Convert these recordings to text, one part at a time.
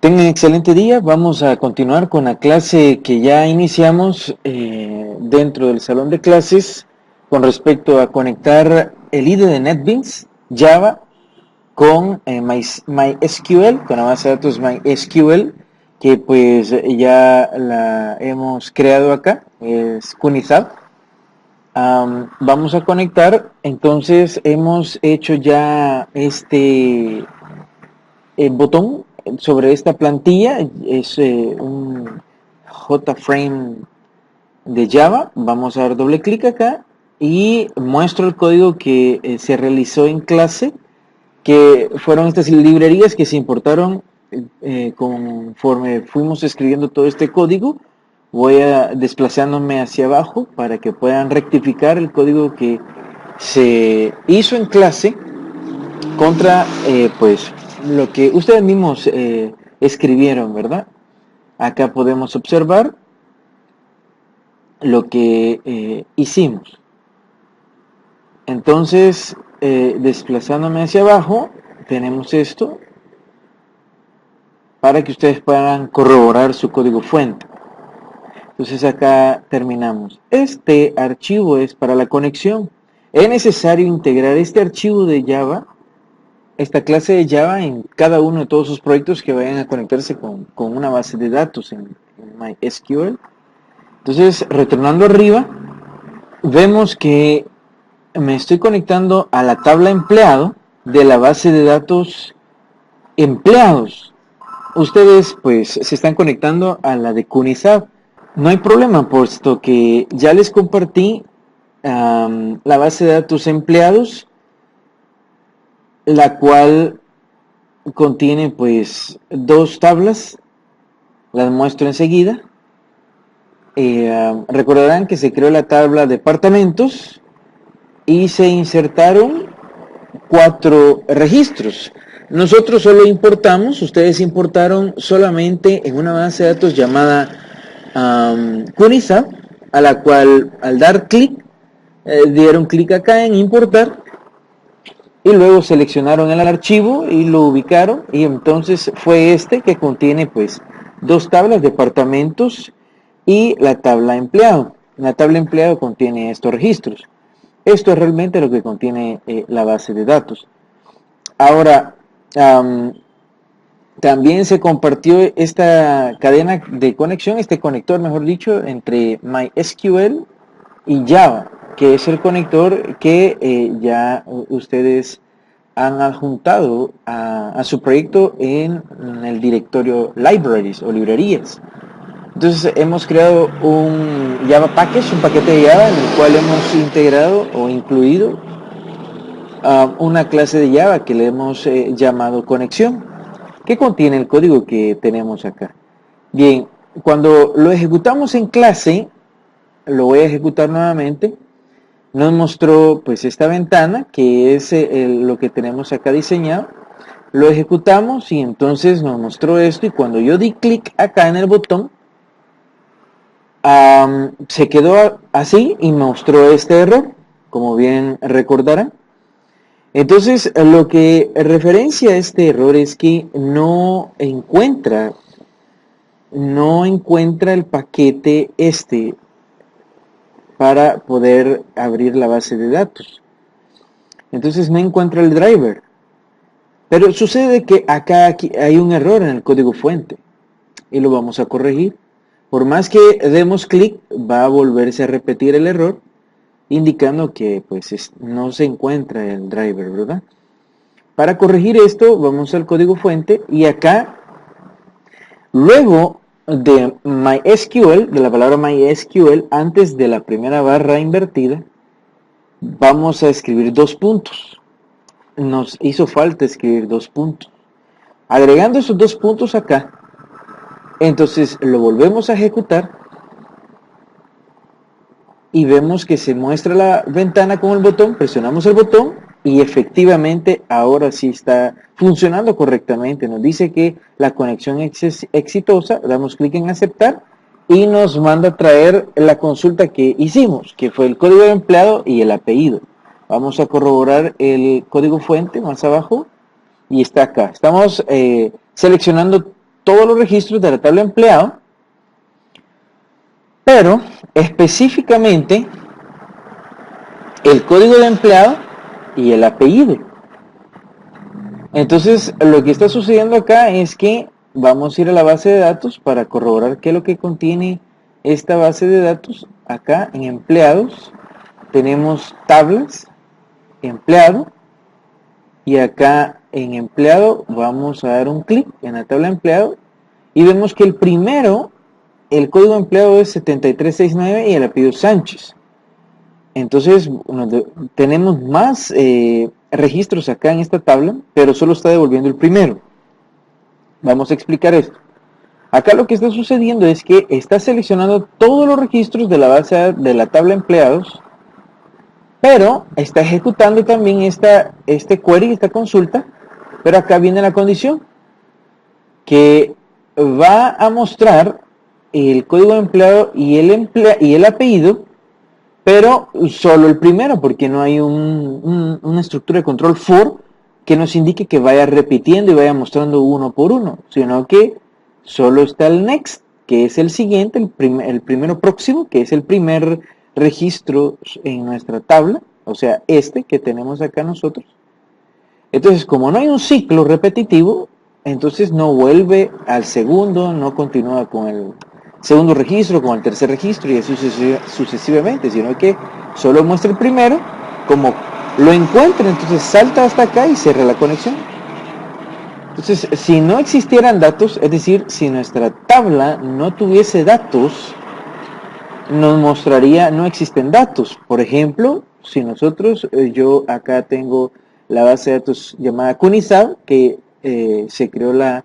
Tengan excelente día. Vamos a continuar con la clase que ya iniciamos dentro del salón de clases con respecto a conectar el IDE de NetBeans, Java, con MySQL, con la base de datos MySQL, que pues ya la hemos creado acá, es Kunizab. Vamos a conectar, entonces hemos hecho ya este botón sobre esta plantilla, es un JFrame de Java. Vamos a dar doble clic acá y muestro el código que se realizó en clase, que fueron estas librerías que se importaron conforme fuimos escribiendo todo este código. Voy a desplazándome hacia abajo para que puedan rectificar el código que se hizo en clase contra pues lo que ustedes mismos escribieron, ¿verdad? Acá podemos observar lo que hicimos. Entonces, desplazándome hacia abajo, tenemos esto para que ustedes puedan corroborar su código fuente. Entonces acá terminamos. Este archivo es para la conexión. Es necesario integrar este archivo de Java, esta clase de Java, en cada uno de todos sus proyectos que vayan a conectarse con una base de datos en MySQL. Entonces, retornando arriba, vemos que me estoy conectando a la tabla empleado de la base de datos empleados. Ustedes pues se están conectando a la de Kunizab. No hay problema, puesto que ya les compartí la base de datos empleados, la cual contiene pues dos tablas. Las muestro enseguida. Recordarán que se creó la tabla departamentos y se insertaron 4 registros. Nosotros solo importamos, ustedes importaron solamente en una base de datos llamada Kunizab, a la cual al dar clic, dieron clic acá en importar y luego seleccionaron el archivo y lo ubicaron, y entonces fue este que contiene pues dos tablas, departamentos y la tabla empleado. La tabla empleado contiene estos registros. Esto es realmente lo que contiene la base de datos. Ahora, también se compartió esta cadena de conexión, este conector, mejor dicho, entre MySQL y Java, que es el conector que ya ustedes han adjuntado a su proyecto en el directorio libraries o librerías. Entonces hemos creado un Java Package, un paquete de Java en el cual hemos integrado o incluido una clase de Java que le hemos llamado conexión, que contiene el código que tenemos acá. Bien, cuando lo ejecutamos en clase, lo voy a ejecutar nuevamente, nos mostró pues esta ventana que es lo que tenemos acá diseñado. Lo ejecutamos y entonces nos mostró esto, y cuando yo di clic acá en el botón, se quedó así y mostró este error, como bien recordarán. Entonces, lo que referencia a este error es que no encuentra el paquete para poder abrir la base de datos. Entonces no encuentra el driver. Pero sucede que aquí hay un error en el código fuente y lo vamos a corregir. Por más que demos clic, va a volverse a repetir el error, indicando que pues no se encuentra el driver, ¿verdad? Para corregir esto, vamos al código fuente y acá, luego de MySQL, de la palabra MySQL, antes de la primera barra invertida, vamos a escribir 2 puntos. Nos hizo falta escribir 2 puntos. Agregando esos 2 puntos acá, entonces lo volvemos a ejecutar y vemos que se muestra la ventana con el botón, presionamos el botón y efectivamente ahora sí está funcionando correctamente. Nos dice que la conexión es exitosa, damos clic en aceptar y nos manda a traer la consulta que hicimos, que fue el código de empleado y el apellido. Vamos a corroborar el código fuente más abajo y está acá. Estamos seleccionando todos los registros de la tabla de empleado, pero específicamente el código de empleado y el apellido. Entonces, lo que está sucediendo acá es que vamos a ir a la base de datos para corroborar qué es lo que contiene esta base de datos. Acá en empleados tenemos tablas, empleado, y acá en empleado vamos a dar un clic en la tabla de empleado y vemos que el primero, el código de empleado es 7369 y el apellido Sánchez. Entonces tenemos más registros acá en esta tabla, pero solo está devolviendo el primero. Vamos a explicar esto. Acá lo que está sucediendo es que está seleccionando todos los registros de la base de la tabla de empleados, pero está ejecutando también este query, esta consulta, pero acá viene la condición, que va a mostrar el código de empleado y el apellido, pero solo el primero, porque no hay una estructura de control for que nos indique que vaya repitiendo y vaya mostrando uno por uno, sino que solo está el next, que es el siguiente, el primero próximo, que es el primer registro en nuestra tabla, o sea, este que tenemos acá nosotros. Entonces, como no hay un ciclo repetitivo, entonces no vuelve al segundo, no continúa con el segundo registro, con el tercer registro y así sucesivamente, sino que solo muestra el primero, como lo encuentra, entonces salta hasta acá y cierra la conexión. Entonces, si no existieran datos, es decir, si nuestra tabla no tuviese datos, nos mostraría no existen datos. Por ejemplo, si nosotros, yo acá tengo la base de datos llamada CUNISAB, que se creó la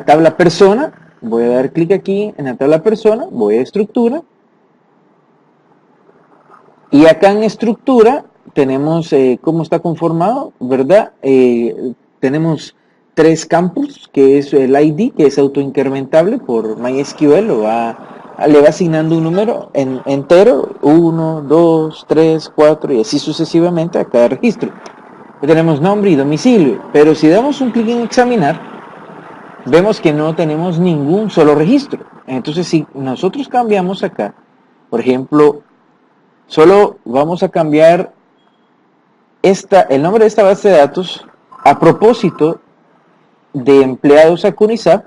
tabla persona. Voy a dar clic aquí en la tabla persona, voy a estructura, y acá en estructura tenemos cómo está conformado, ¿verdad? Tenemos 3 campos, que es el ID, que es autoincrementable por MySQL, le va asignando un número entero, 1, 2, 3, 4 y así sucesivamente a cada registro. Tenemos nombre y domicilio, pero si damos un clic en examinar, vemos que no tenemos ningún solo registro. Entonces, si nosotros cambiamos acá, por ejemplo, solo vamos a cambiar el nombre de esta base de datos a propósito de empleados a CUNISAB,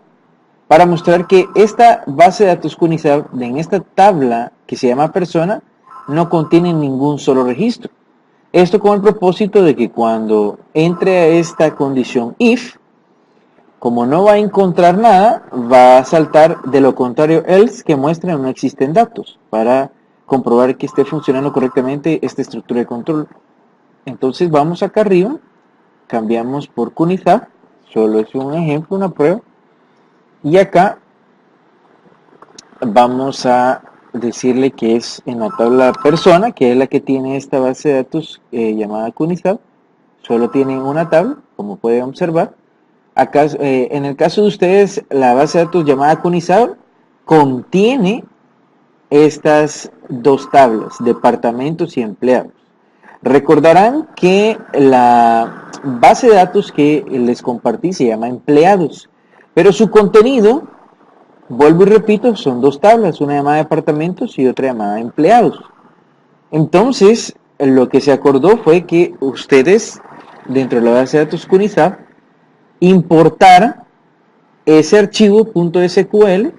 para mostrar que esta base de datos CUNISAB en esta tabla que se llama persona no contiene ningún solo registro. Esto con el propósito de que cuando entre a esta condición if, como no va a encontrar nada, va a saltar de lo contrario else, que muestra no existen datos, para comprobar que esté funcionando correctamente esta estructura de control. Entonces vamos acá arriba, cambiamos por CUNISAB, solo es un ejemplo, una prueba, y acá vamos a decirle que es en la tabla persona, que es la que tiene esta base de datos llamada CUNISAB. Solo tiene una tabla, como pueden observar. Acá, en el caso de ustedes, la base de datos llamada CUNISAB contiene estas 2 tablas, departamentos y empleados. Recordarán que la base de datos que les compartí se llama empleados, pero su contenido, vuelvo y repito, son 2 tablas, una llamada departamentos y otra llamada empleados. Entonces, lo que se acordó fue que ustedes, dentro de la base de datos CUNISAB, importaran ese archivo .sql,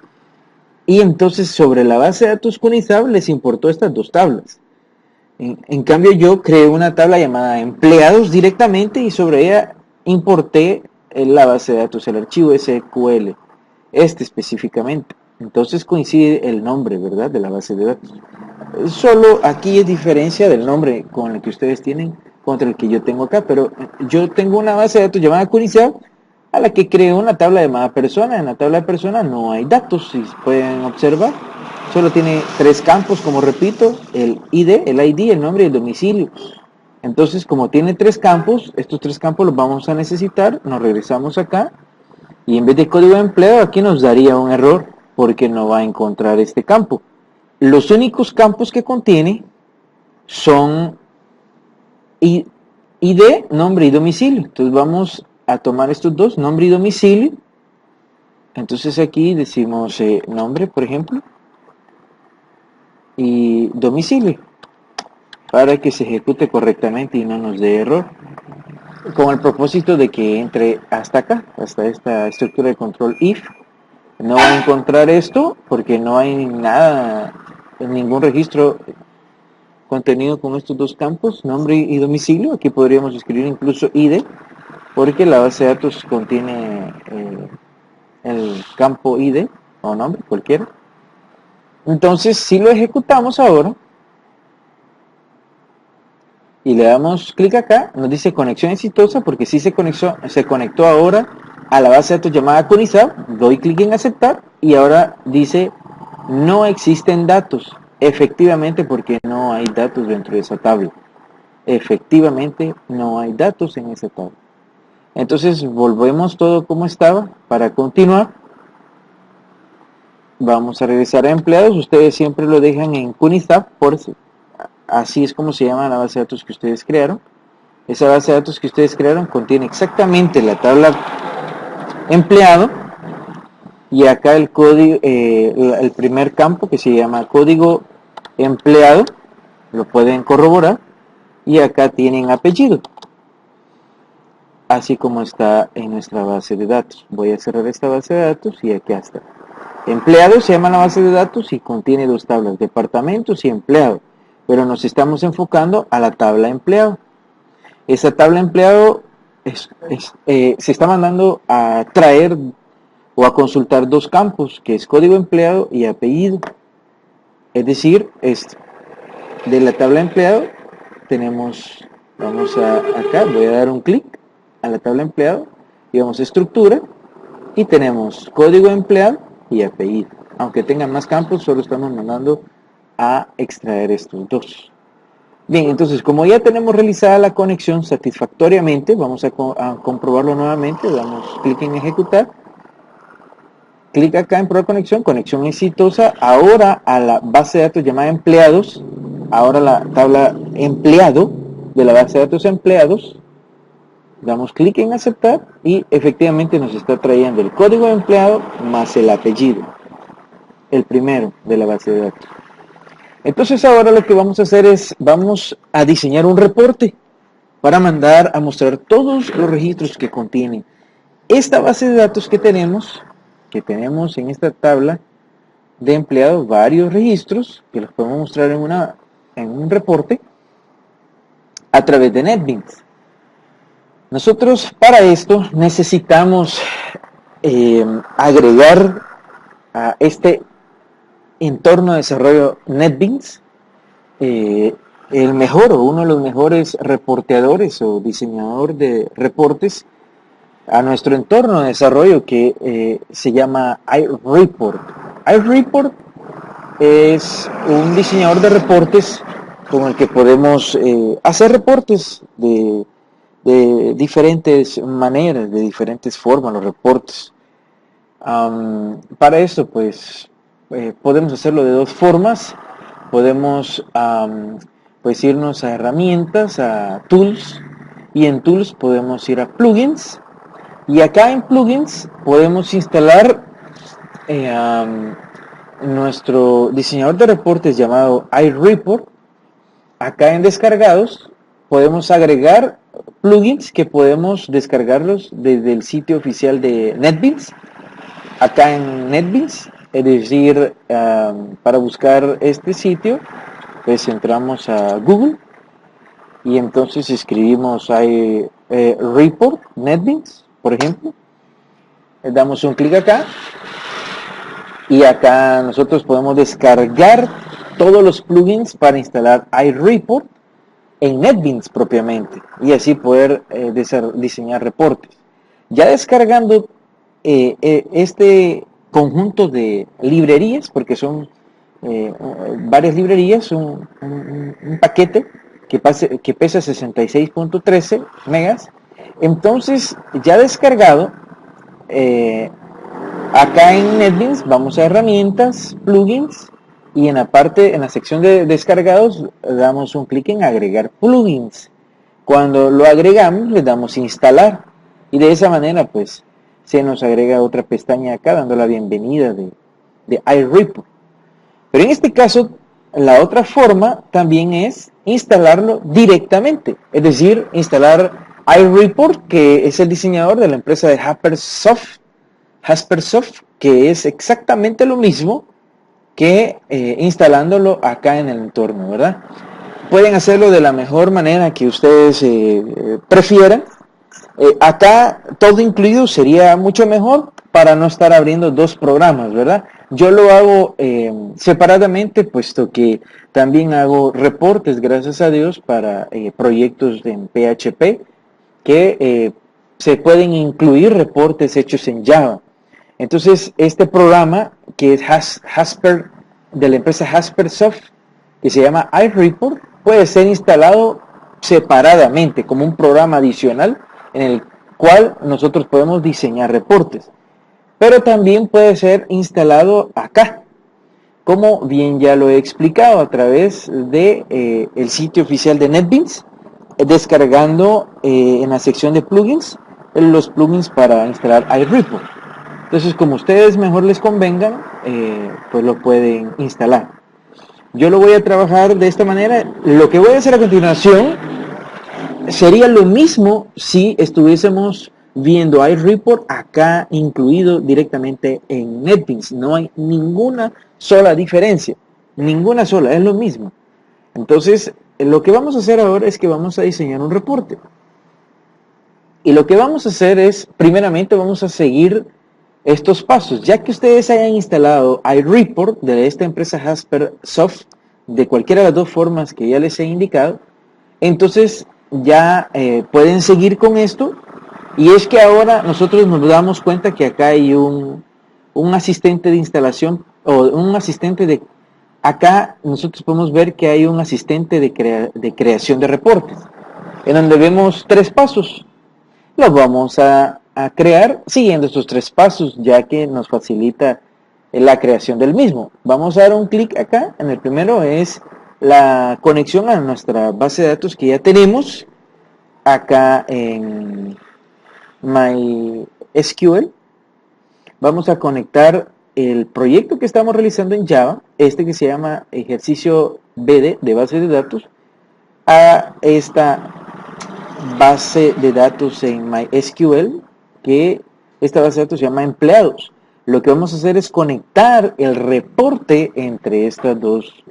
y entonces sobre la base de datos CUNISAB les importó estas 2 tablas. En cambio, yo creé una tabla llamada empleados directamente y sobre ella importé la base de datos, el archivo SQL, específicamente. Entonces coincide el nombre, ¿verdad?, de la base de datos. Solo aquí es diferencia del nombre con el que ustedes tienen contra el que yo tengo acá, pero yo tengo una base de datos llamada CUNISAB a la que creo una tabla llamada persona. En la tabla de persona no hay datos, si pueden observar. Solo tiene 3 campos, como repito, el ID, el nombre y el domicilio. Entonces, como tiene 3 campos, estos 3 campos los vamos a necesitar. Nos regresamos acá y en vez de código de empleo, aquí nos daría un error porque no va a encontrar este campo. Los únicos campos que contiene son ID, nombre y domicilio. Entonces vamos a tomar estos dos, nombre y domicilio. Entonces aquí decimos nombre, por ejemplo, y domicilio, para que se ejecute correctamente y no nos dé error, con el propósito de que entre hasta acá, hasta esta estructura de control if. No va a encontrar esto porque no hay nada, ningún registro contenido con estos dos campos, nombre y domicilio. Aquí podríamos escribir incluso ID, porque la base de datos contiene el campo ID o nombre, cualquiera. Entonces, si lo ejecutamos ahora y le damos clic acá, nos dice conexión exitosa, porque sí se conectó ahora a la base de datos llamada CONISAP. Doy clic en aceptar y ahora dice no existen datos. Efectivamente, porque no hay datos dentro de esa tabla. Efectivamente, no hay datos en esa tabla. Entonces, volvemos todo como estaba para continuar. Vamos a regresar a empleados. Ustedes siempre lo dejan en CUNISTAF, así es como se llama la base de datos que ustedes crearon. Esa base de datos que ustedes crearon contiene exactamente la tabla empleado y acá el código, el primer campo que se llama código empleado, lo pueden corroborar, y acá tienen apellido, así como está en nuestra base de datos. Voy a cerrar esta base de datos y aquí está. Empleado se llama la base de datos y contiene dos tablas, departamentos y empleado, pero nos estamos enfocando a la tabla empleado. Esa tabla empleado se está mandando a traer o a consultar dos campos, que es código empleado y apellido. Es decir, de la tabla empleado tenemos, vamos acá, voy a dar un clic a la tabla empleado y vamos a estructura y tenemos código empleado y apellido. Aunque tengan más campos, solo estamos mandando a extraer estos dos. Bien, entonces como ya tenemos realizada la conexión satisfactoriamente, vamos a comprobarlo nuevamente. Damos clic en ejecutar, clic acá en probar conexión, conexión exitosa. Ahora a la base de datos llamada empleados, ahora la tabla empleado de la base de datos empleados, damos clic en aceptar y efectivamente nos está trayendo el código de empleado más el apellido, el primero de la base de datos. Entonces ahora lo que vamos a hacer es, vamos a diseñar un reporte para mandar a mostrar todos los registros que contiene esta base de datos que tenemos en esta tabla de empleados, varios registros que los podemos mostrar en un reporte a través de NetBeans. Nosotros para esto necesitamos agregar a este entorno de desarrollo NetBeans el mejor o uno de los mejores reporteadores o diseñador de reportes a nuestro entorno de desarrollo, que se llama iReport. iReport es un diseñador de reportes con el que podemos hacer reportes de diferentes maneras, de diferentes formas, los reportes. Para eso, pues, podemos hacerlo de dos formas. Podemos pues irnos a herramientas, a tools, y en tools podemos ir a plugins, y acá en plugins podemos instalar nuestro diseñador de reportes llamado iReport. Acá en descargados podemos agregar plugins que podemos descargarlos desde el sitio oficial de NetBeans. Acá en NetBeans, es decir, para buscar este sitio, pues entramos a Google y entonces escribimos iReport NetBeans, por ejemplo. Le damos un clic acá y acá nosotros podemos descargar todos los plugins para instalar iReport en NetBeans propiamente y así poder diseñar reportes. Ya descargando este conjunto de librerías, porque son varias librerías, un paquete que pesa 66.13 megas, entonces ya descargado, acá en NetBeans vamos a herramientas, plugins, y en la sección de descargados damos un clic en agregar plugins. Cuando lo agregamos le damos instalar Y de esa manera, pues, se nos agrega otra pestaña acá dando la bienvenida de iReport. Pero en este caso, la otra forma también es instalarlo directamente, es decir, instalar iReport, que es el diseñador de la empresa de Jaspersoft, que es exactamente lo mismo que instalándolo acá en el entorno, ¿verdad? Pueden hacerlo de la mejor manera que ustedes prefieran. Acá todo incluido sería mucho mejor para no estar abriendo dos programas, ¿verdad? Yo lo hago separadamente, puesto que también hago reportes, gracias a Dios, para proyectos en PHP, que se pueden incluir reportes hechos en Java. Entonces, este programa, que es Jasper, de la empresa Jaspersoft, que se llama iReport, puede ser instalado separadamente como un programa adicional en el cual nosotros podemos diseñar reportes. Pero también puede ser instalado acá, como bien ya lo he explicado a través de el sitio oficial de NetBeans, descargando en la sección de plugins los plugins para instalar iReport. Entonces, como ustedes mejor les convengan, pues lo pueden instalar. Yo lo voy a trabajar de esta manera. Lo que voy a hacer a continuación sería lo mismo si estuviésemos viendo iReport acá incluido directamente en NetBeans. No hay ninguna sola diferencia, ninguna sola, es lo mismo. Entonces, lo que vamos a hacer ahora es que vamos a diseñar un reporte. Y lo que vamos a hacer es, primeramente vamos a seguir estos pasos. Ya que ustedes hayan instalado iReport de esta empresa Jaspersoft, de cualquiera de las dos formas que ya les he indicado, entonces ya pueden seguir con esto. Y es que ahora nosotros nos damos cuenta que acá hay un asistente de instalación, o un asistente de... Acá nosotros podemos ver que hay un asistente de creación de reportes, en donde vemos tres pasos. Los vamos a crear siguiendo estos tres pasos, ya que nos facilita la creación del mismo. Vamos a dar un clic acá. En el primero es la conexión a nuestra base de datos que ya tenemos acá en MySQL. Vamos a conectar el proyecto que estamos realizando en Java, este que se llama ejercicio BD de base de datos, a esta base de datos en MySQL, que esta base de datos se llama empleados. Lo que vamos a hacer es conectar el reporte entre estas dos.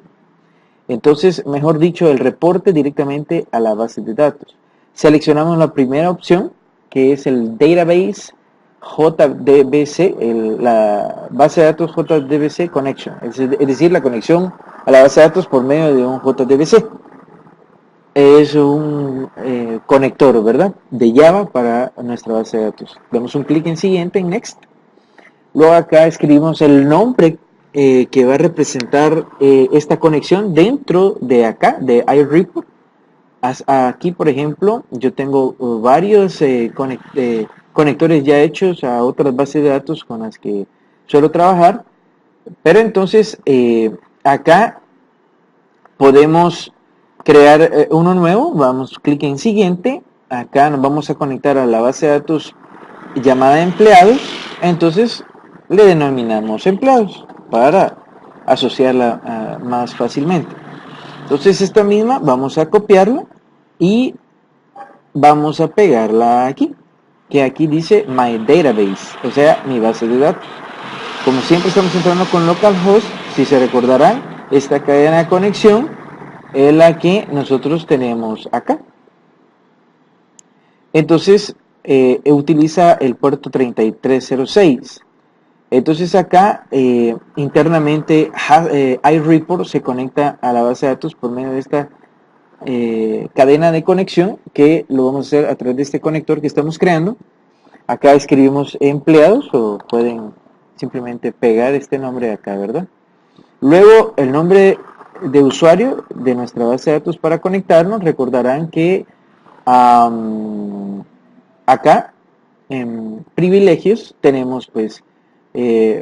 Entonces, mejor dicho, el reporte directamente a la base de datos. Seleccionamos la primera opción, que es el Database JDBC, la base de datos JDBC Connection, es decir, la conexión a la base de datos por medio de un JDBC. Es un conector, ¿verdad?, de Java para nuestra base de datos. Damos un clic en siguiente, en Next. Luego acá escribimos el nombre que va a representar esta conexión dentro de acá, de iReport. Aquí, por ejemplo, yo tengo varios conectores ya hechos a otras bases de datos con las que suelo trabajar. Pero entonces, acá podemos crear uno nuevo. Vamos, clic en siguiente. Acá nos vamos a conectar a la base de datos llamada empleados. Entonces le denominamos empleados para asociarla más fácilmente. Entonces esta misma vamos a copiarla y vamos a pegarla aquí, que aquí dice My Database, o sea, mi base de datos. Como siempre estamos entrando con localhost, si se recordarán, esta cadena de conexión es la que nosotros tenemos acá. Entonces utiliza el puerto 3306. Entonces acá internamente iReport se conecta a la base de datos por medio de esta cadena de conexión, que lo vamos a hacer a través de este conector que estamos creando. Acá escribimos empleados, o pueden simplemente pegar este nombre de acá, ¿verdad? Luego el nombre de usuario de nuestra base de datos para conectarnos. Recordarán que acá en privilegios tenemos pues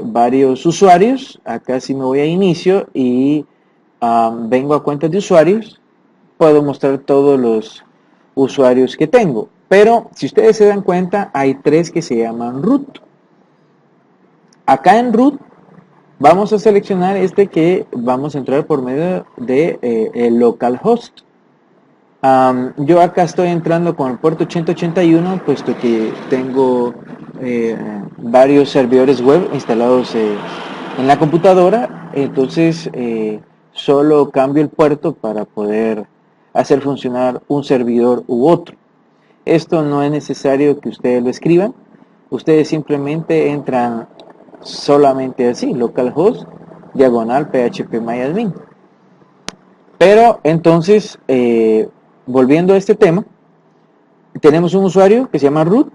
varios usuarios. Acá si me voy a inicio y vengo a cuentas de usuarios, puedo mostrar todos los usuarios que tengo. Pero si ustedes se dan cuenta, hay tres que se llaman root. Acá en root vamos a seleccionar este que vamos a entrar por medio de el localhost. Yo acá estoy entrando con el puerto 8081, puesto que tengo varios servidores web instalados en la computadora. Entonces solo cambio el puerto para poder hacer funcionar un servidor u otro. Esto no es necesario que ustedes lo escriban. Ustedes simplemente entran solamente así, localhost, diagonal phpMyAdmin. Pero entonces, volviendo a este tema, tenemos un usuario que se llama root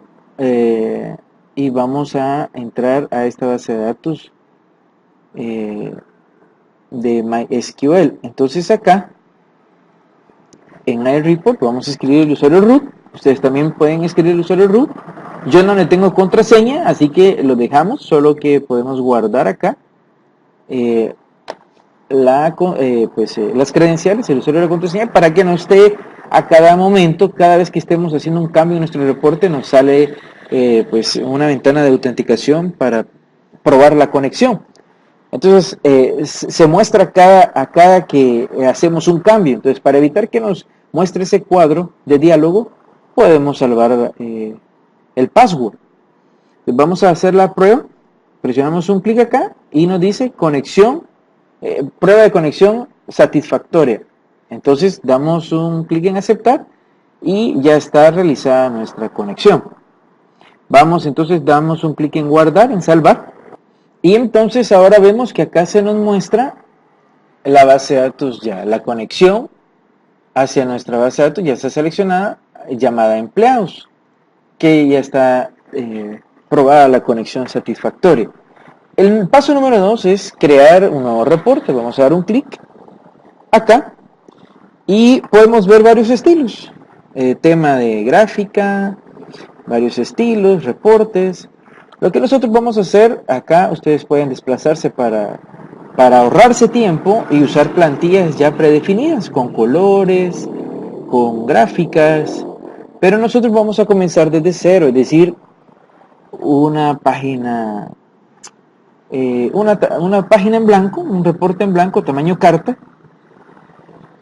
y vamos a entrar a esta base de datos de MySQL. Entonces acá, en iReport, vamos a escribir el usuario root. Ustedes también pueden escribir el usuario root. Yo no le tengo contraseña, así que lo dejamos, solo que podemos guardar acá las credenciales, el usuario de la contraseña, para que no esté a cada momento, cada vez que estemos haciendo un cambio en nuestro reporte, nos sale pues una ventana de autenticación para probar la conexión. Entonces se muestra a cada que hacemos un cambio. Entonces, para evitar que nos muestre ese cuadro de diálogo, podemos salvar el password. Vamos a hacer la prueba, presionamos un clic acá y nos dice conexión, prueba de conexión satisfactoria. Entonces damos un clic en aceptar y ya está realizada nuestra conexión. Entonces damos un clic en guardar, en salvar, y entonces ahora vemos que acá se nos muestra la base de datos ya, la conexión hacia nuestra base de datos ya está seleccionada, llamada empleados, que ya está probada la conexión satisfactoria. El paso número 2 es crear un nuevo reporte. Vamos a dar un clic acá y podemos ver varios estilos. Tema de gráfica, varios estilos, reportes. Lo que nosotros vamos a hacer acá, ustedes pueden desplazarse para ahorrarse tiempo y usar plantillas ya predefinidas con colores, con gráficas. Pero nosotros vamos a comenzar desde cero, es decir, una página una página en blanco, un reporte en blanco, tamaño carta,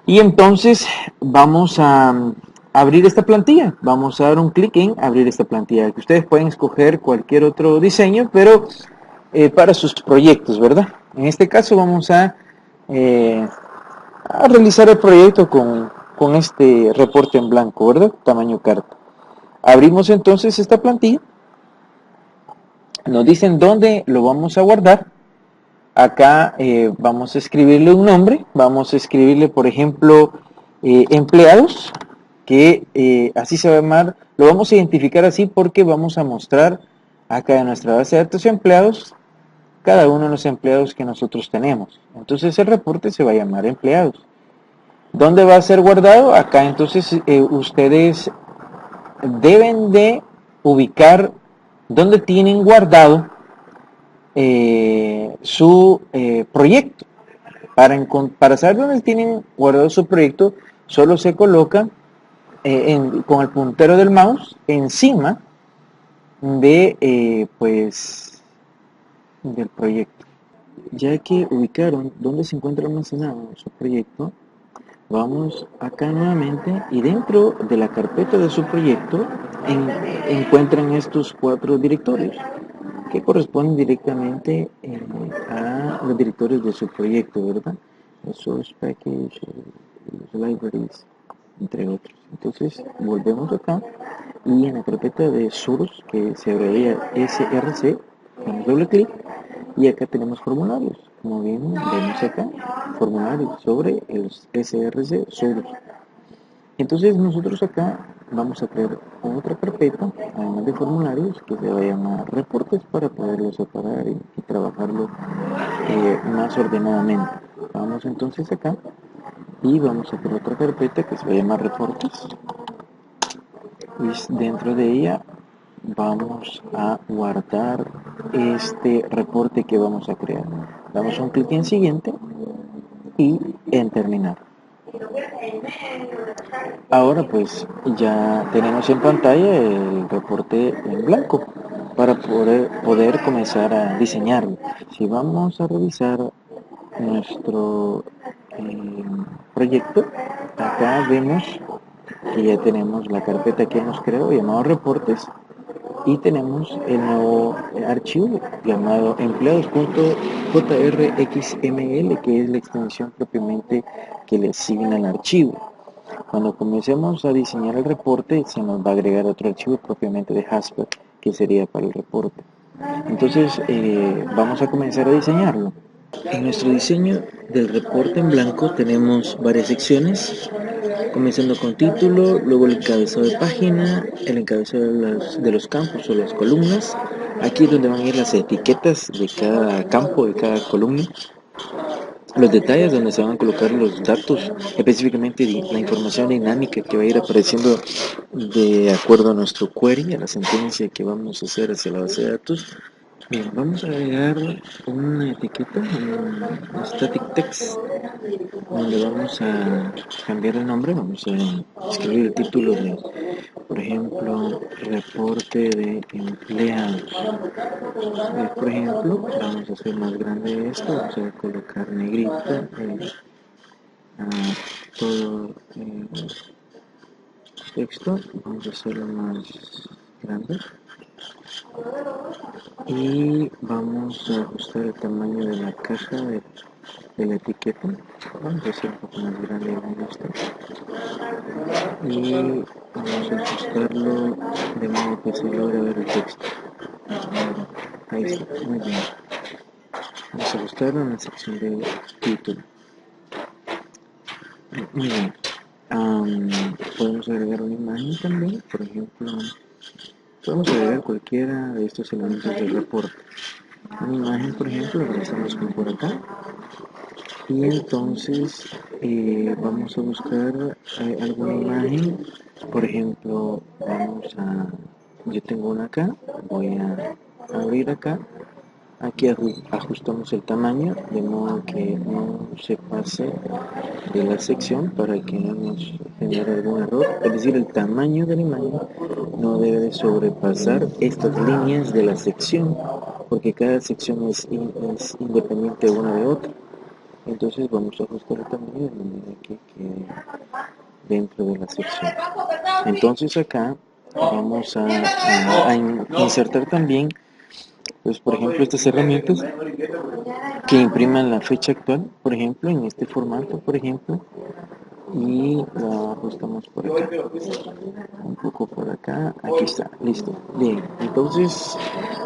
y entonces vamos a abrir esta plantilla. Vamos a dar un clic en abrir esta plantilla. Ustedes pueden escoger cualquier otro diseño, pero para sus proyectos, ¿verdad? En este caso vamos a realizar el proyecto con este reporte en blanco, ¿verdad? Tamaño carta. Abrimos entonces esta plantilla. Nos dicen dónde lo vamos a guardar. Acá vamos a escribirle un nombre. Vamos a escribirle, por ejemplo, empleados, que así se va a llamar. Lo vamos a identificar así porque vamos a mostrar acá en nuestra base de datos empleados cada uno de los empleados que nosotros tenemos. Entonces el reporte se va a llamar empleados. ¿Dónde va a ser guardado? Acá entonces ustedes deben de ubicar dónde tienen guardado su proyecto. Para saber dónde tienen guardado su proyecto, solo se coloca con el puntero del mouse encima de del proyecto. Ya que ubicaron dónde se encuentra almacenado su proyecto, vamos acá nuevamente y dentro de la carpeta de su proyecto encuentran estos 4 directorios que corresponden directamente a los directorios de su proyecto, ¿verdad? El source package, los libraries, entre otros. Entonces volvemos acá y en la carpeta de source, que se abrevia SRC, damos doble clic y acá tenemos formularios. Como bien vemos acá, formularios sobre el SRC source. Entonces nosotros acá vamos a crear otra carpeta, además de formularios, que se va a llamar reportes para poderlo separar y trabajarlo más ordenadamente. Vamos entonces acá y vamos a crear otra carpeta que se va a llamar reportes. Y dentro de ella vamos a guardar este reporte que vamos a crear. Damos un clic en siguiente y en terminar. Ahora pues ya tenemos en pantalla el reporte en blanco para poder comenzar a diseñarlo. Si vamos a revisar nuestro proyecto, acá vemos que ya tenemos la carpeta que hemos creado llamado reportes y tenemos el nuevo archivo llamado empleados.jrxml, que es la extensión propiamente que le asigna al archivo. Cuando comencemos a diseñar el reporte, se nos va a agregar otro archivo propiamente de Jasper, que sería para el reporte. Entonces, vamos a comenzar a diseñarlo. En nuestro diseño del reporte en blanco tenemos varias secciones, comenzando con título, luego el encabezado de página, el encabezado de los campos o las columnas. Aquí es donde van a ir las etiquetas de cada campo, de cada columna. Los detalles donde se van a colocar los datos, específicamente la información dinámica que va a ir apareciendo de acuerdo a nuestro query, a la sentencia que vamos a hacer hacia la base de datos. Bien, vamos a agregar una etiqueta, un static text, donde vamos a cambiar el nombre, vamos a escribir el título de, por ejemplo, reporte de empleados. Por ejemplo, vamos a hacer más grande esto, vamos a colocar negrita todo el texto, vamos a hacerlo más grande y vamos a ajustar el tamaño de la caja de la etiqueta. Vamos a hacer un poco más grande esto y vamos a ajustarlo de modo que se logre ver el texto. Ahí está, muy bien. Vamos a ajustarlo en la sección de título. Muy bien. Podemos agregar una imagen también, por ejemplo, podemos agregar cualquiera de estos elementos del reporte. Una imagen, por ejemplo, la estamos como por acá. Y entonces vamos a buscar alguna imagen. Por ejemplo, yo tengo una acá, voy a abrir acá. Aquí ajustamos el tamaño de modo que no se pase de la sección para que no nos genere algún error. Es decir, el tamaño de la imagen no debe de sobrepasar estas líneas de la sección, porque cada sección es independiente una de otra. Entonces vamos a ajustar el tamaño de manera que quede dentro de la sección. Entonces acá vamos a insertar también, pues por ejemplo, estas herramientas que impriman la fecha actual, por ejemplo, en este formato, por ejemplo, y la ajustamos por acá, un poco por acá, aquí está, listo. Bien, entonces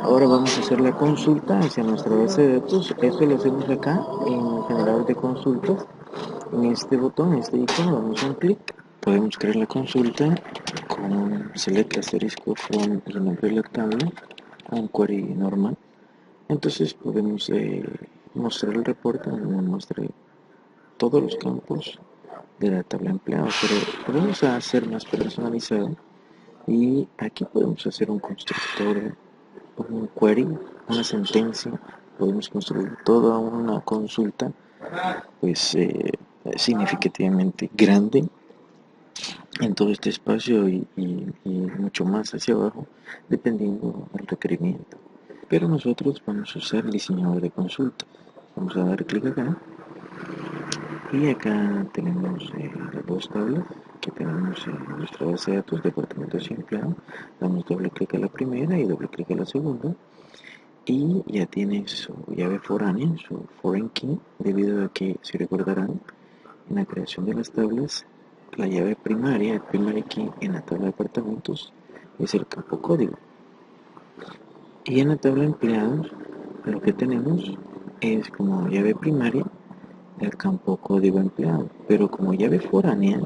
ahora vamos a hacer la consulta hacia nuestra base de datos. Esto lo hacemos acá en general de consultas. En este botón, en este icono, damos un clic. Podemos crear la consulta con select asterisco from el nombre de la tabla, un query normal. Entonces podemos mostrar el reporte donde nos muestre todos los campos de la tabla empleados, pero podemos hacer más personalizado y aquí podemos hacer un constructor, un query, una sentencia, podemos construir toda una consulta pues significativamente grande en todo este espacio y mucho más hacia abajo dependiendo del requerimiento. Pero nosotros vamos a usar el diseñador de consulta. Vamos a dar clic acá y acá tenemos las dos tablas que tenemos en nuestra base de datos, departamentos y empleados. Damos doble clic a la primera y doble clic a la segunda y ya tiene su llave foránea, su foreign key, debido a que, si recordarán, en la creación de las tablas, la llave primaria, el primary key en la tabla de departamentos es el campo código. Y en la tabla de empleados, lo que tenemos es como llave primaria el campo código empleado. Pero como llave foránea,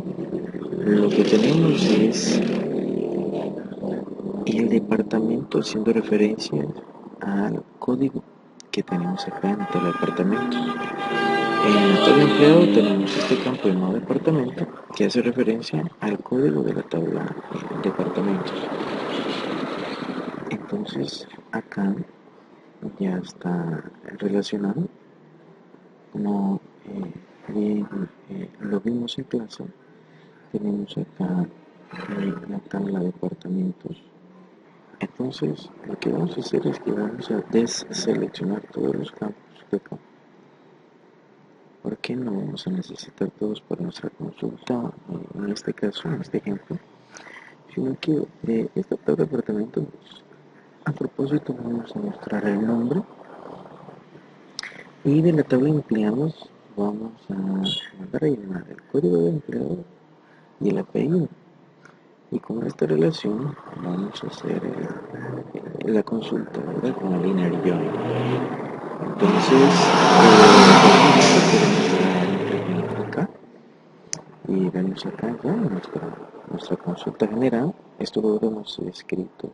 lo que tenemos es el departamento haciendo referencia al código que tenemos acá en la tabla de departamentos. En la tabla de empleado tenemos este campo llamado departamento que hace referencia al código de la tabla de departamentos. Entonces acá ya está relacionado, como bien lo vimos en clase. tenemos acá la tabla de departamentos. Entonces, lo que vamos a hacer es que vamos a deseleccionar todos los campos de acá. ¿Por qué no vamos a necesitar todos para nuestra consulta? En este caso, en este ejemplo, sino que de esta tabla de departamentos, a propósito, vamos a mostrar el nombre y de la tabla de empleados vamos a mandar a llamar el código de empleado y el apellido. Y con esta relación vamos a hacer la consulta, ¿verdad? Con la línea join. Entonces, queremos acá y vemos acá ya nuestra consulta general. Esto lo hemos escrito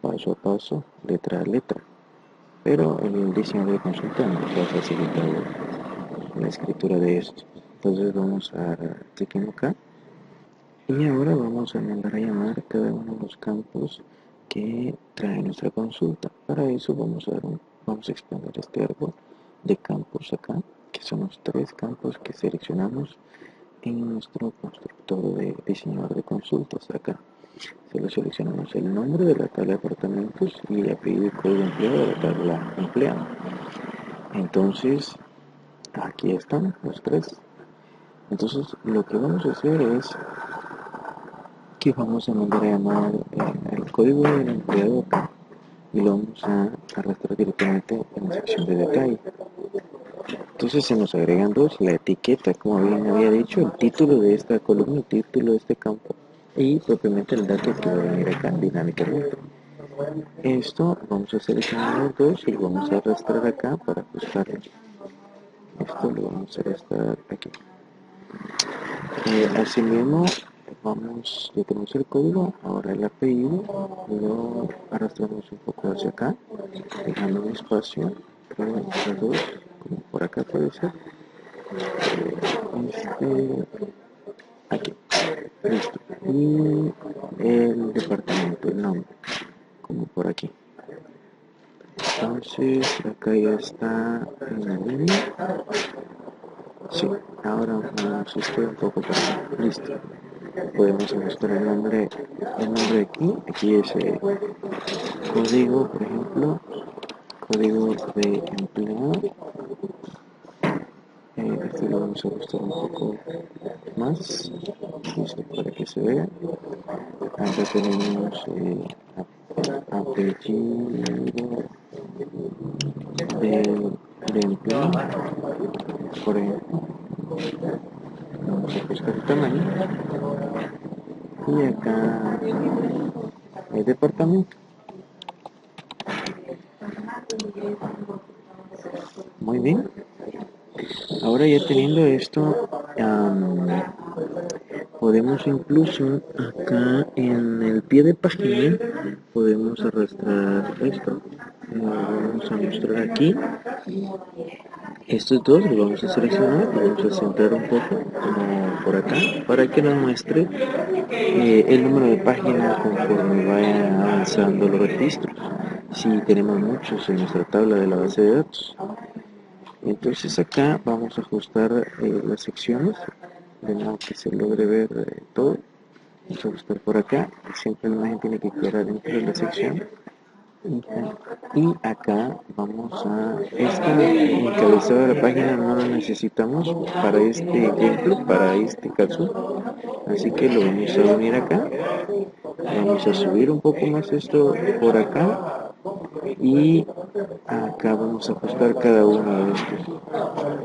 paso a paso, letra a letra, pero el diseño de consulta nos va a facilitar la escritura de esto. Entonces vamos a dar clic en acá y ahora vamos a mandar a llamar cada uno de los campos que trae nuestra consulta. Para eso vamos a expandir este árbol de campos acá, que son los 3 campos que seleccionamos en nuestro constructor de diseñador de consultas acá. Solo seleccionamos el nombre de la tabla de apartamentos y el apellido y código de empleado de la tabla empleado. Entonces, aquí están los 3. Entonces, lo que vamos a hacer es que vamos a mandar a llamar el código del empleado acá y lo vamos a arrastrar directamente en la sección de detalle. Entonces se nos agregan 2, la etiqueta, como bien había dicho, el título de esta columna, el título de este campo y propiamente el dato que va a venir acá dinámicamente. Esto vamos a seleccionar los 2 y lo vamos a arrastrar acá para ajustarlo. Esto lo vamos a arrastrar aquí. Así mismo ya tenemos el código, ahora el apellido lo arrastramos un poco hacia acá, dejando un espacio entre los 2, como por acá puede ser. Aquí, listo. Y el departamento, el nombre, como por aquí. Entonces, acá ya está en la línea. Sí, ahora vamos a esto un poco para acá. Listo. Podemos mostrar el nombre aquí es código, por ejemplo, código de empleado. Este lo vamos a ajustar un poco más, listo, para que se vea. Acá tenemos apellido de empleado, por ejemplo. Vamos a buscar el tamaño y acá el departamento. Muy bien, ahora ya teniendo esto, podemos incluso acá en el pie de página podemos arrastrar esto. Vamos a mostrar aquí estos 2, los vamos a seleccionar, los vamos a centrar un poco como por acá para que nos muestre el número de páginas conforme vaya avanzando los registros, si tenemos muchos en nuestra tabla de la base de datos. Entonces acá vamos a ajustar las secciones de modo que se logre ver todo. Vamos a ajustar por acá, siempre la imagen tiene que quedar dentro de la sección. Y acá vamos a este encabezado de la página, no lo necesitamos para este ejemplo, para este caso, así que lo vamos a unir acá. Vamos a subir un poco más esto por acá y acá vamos a ajustar cada uno de estos.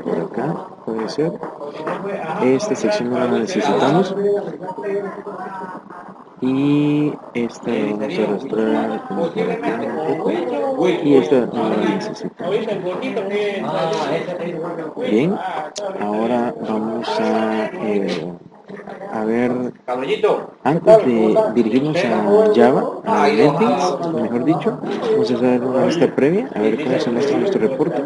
Por acá puede ser. Esta sección no la necesitamos y esta la vamos a arrastrar como por acá un poco y esta no la necesitamos. Bien, ahora vamos a ver, antes de dirigirnos a Java, a NetBeans, mejor dicho, vamos a hacer una vista previa, a ver cómo se muestra nuestro reporte.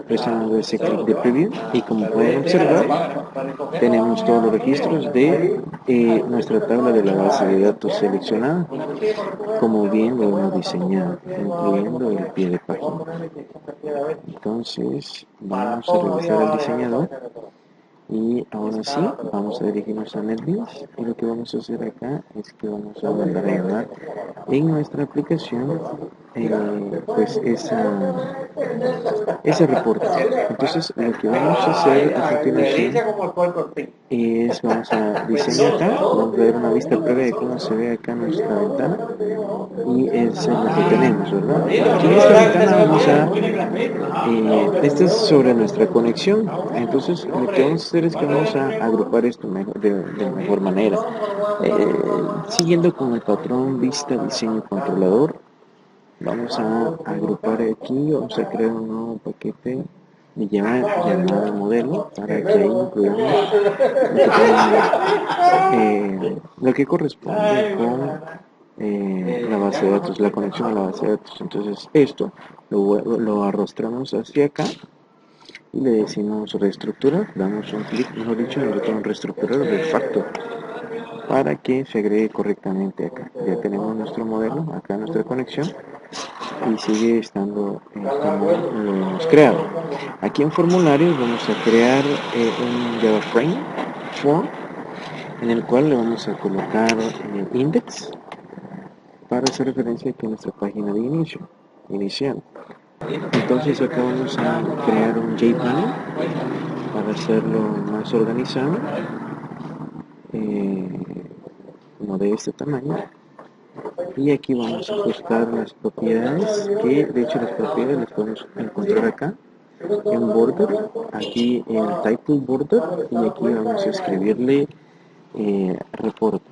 Presionando ese clic de preview y como pueden observar, tenemos todos los registros de nuestra tabla de la base de datos seleccionada, como bien lo hemos diseñado, incluyendo el pie de página. Entonces, vamos a revisar al diseñador Y ahora sí, vamos a dirigirnos a NetBeans y lo que vamos a hacer acá es que vamos a mandar a llamar en nuestra aplicación pues ese reporte. Entonces lo que vamos a hacer a continuación es, vamos a diseñar acá, vamos a ver una vista previa de cómo se ve acá nuestra ventana y es lo que tenemos, ¿verdad? Aquí en esta ventana vamos a esto es sobre nuestra conexión. Entonces lo que vamos a hacer es que vamos a agrupar esto de mejor manera, siguiendo con el patrón vista diseño controlador. Vamos a agrupar aquí, vamos a crear un nuevo paquete de llamado modelo para que ahí incluyamos lo que corresponde con la base de datos, la conexión a la base de datos. Entonces esto lo arrastramos hacia acá y le decimos reestructurar, damos un clic, mejor dicho, en el botón reestructurar o refactor para que se agregue correctamente acá. Ya tenemos nuestro modelo, acá nuestra conexión y sigue estando como lo hemos creado. Aquí en formularios vamos a crear un Java Frame Form en el cual le vamos a colocar index para hacer referencia aquí a nuestra página de inicio, inicial. Entonces acá vamos a crear un JPanel para hacerlo más organizado, como de este tamaño. Y aquí vamos a ajustar las propiedades, que de hecho las propiedades las podemos encontrar acá en border, aquí en title border, y aquí vamos a escribirle report.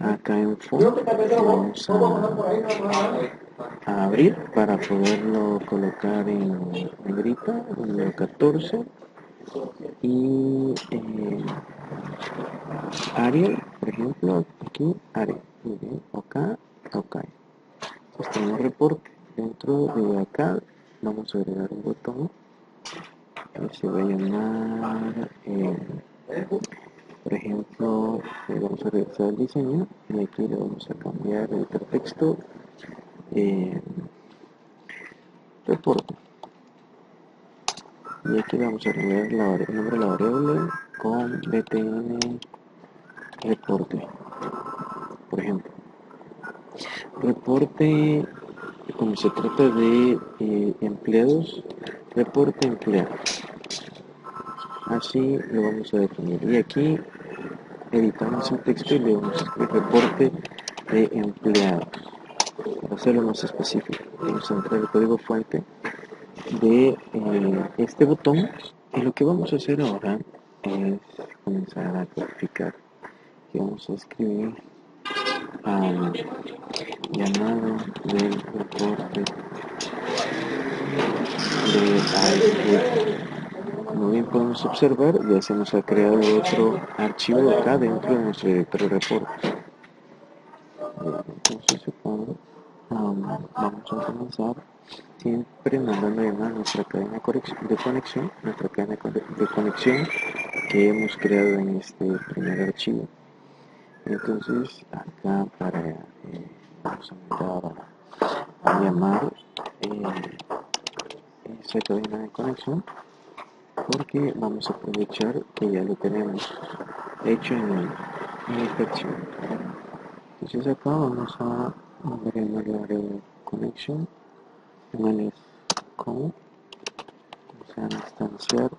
Acá en font vamos a abrir para poderlo colocar en negrita, número 14, y Arial, por ejemplo, aquí Arial, muy bien, acá, ok. Entonces tenemos reporte. Dentro de acá vamos a agregar un botón que se va a llamar, por ejemplo, vamos a regresar al diseño y aquí le vamos a cambiar el texto reporte. Y aquí vamos a agregar el nombre de la variable con btn reporte, por ejemplo. Reporte, como se trata de empleados, reporte empleado. Así lo vamos a definir. Y aquí editamos el texto y le vamos a escribir reporte de empleados. Para hacerlo más específico, vamos a entrar el código fuente de este botón. Y lo que vamos a hacer ahora es comenzar a codificar. Que vamos a escribir llamado del reporte de IQ. Como bien podemos observar, ya se nos ha creado otro archivo acá dentro de nuestro directorio reporte. Entonces vamos a comenzar siempre mandando llamar nuestra cadena de conexión, nuestra cadena de conexión que hemos creado en este primer archivo. Entonces acá vamos a mandar a llamar esa cadena de conexión porque vamos a aprovechar que ya lo tenemos hecho en esta acción. Entonces acá vamos a agregar la área de conexión, con, vamos a instanciar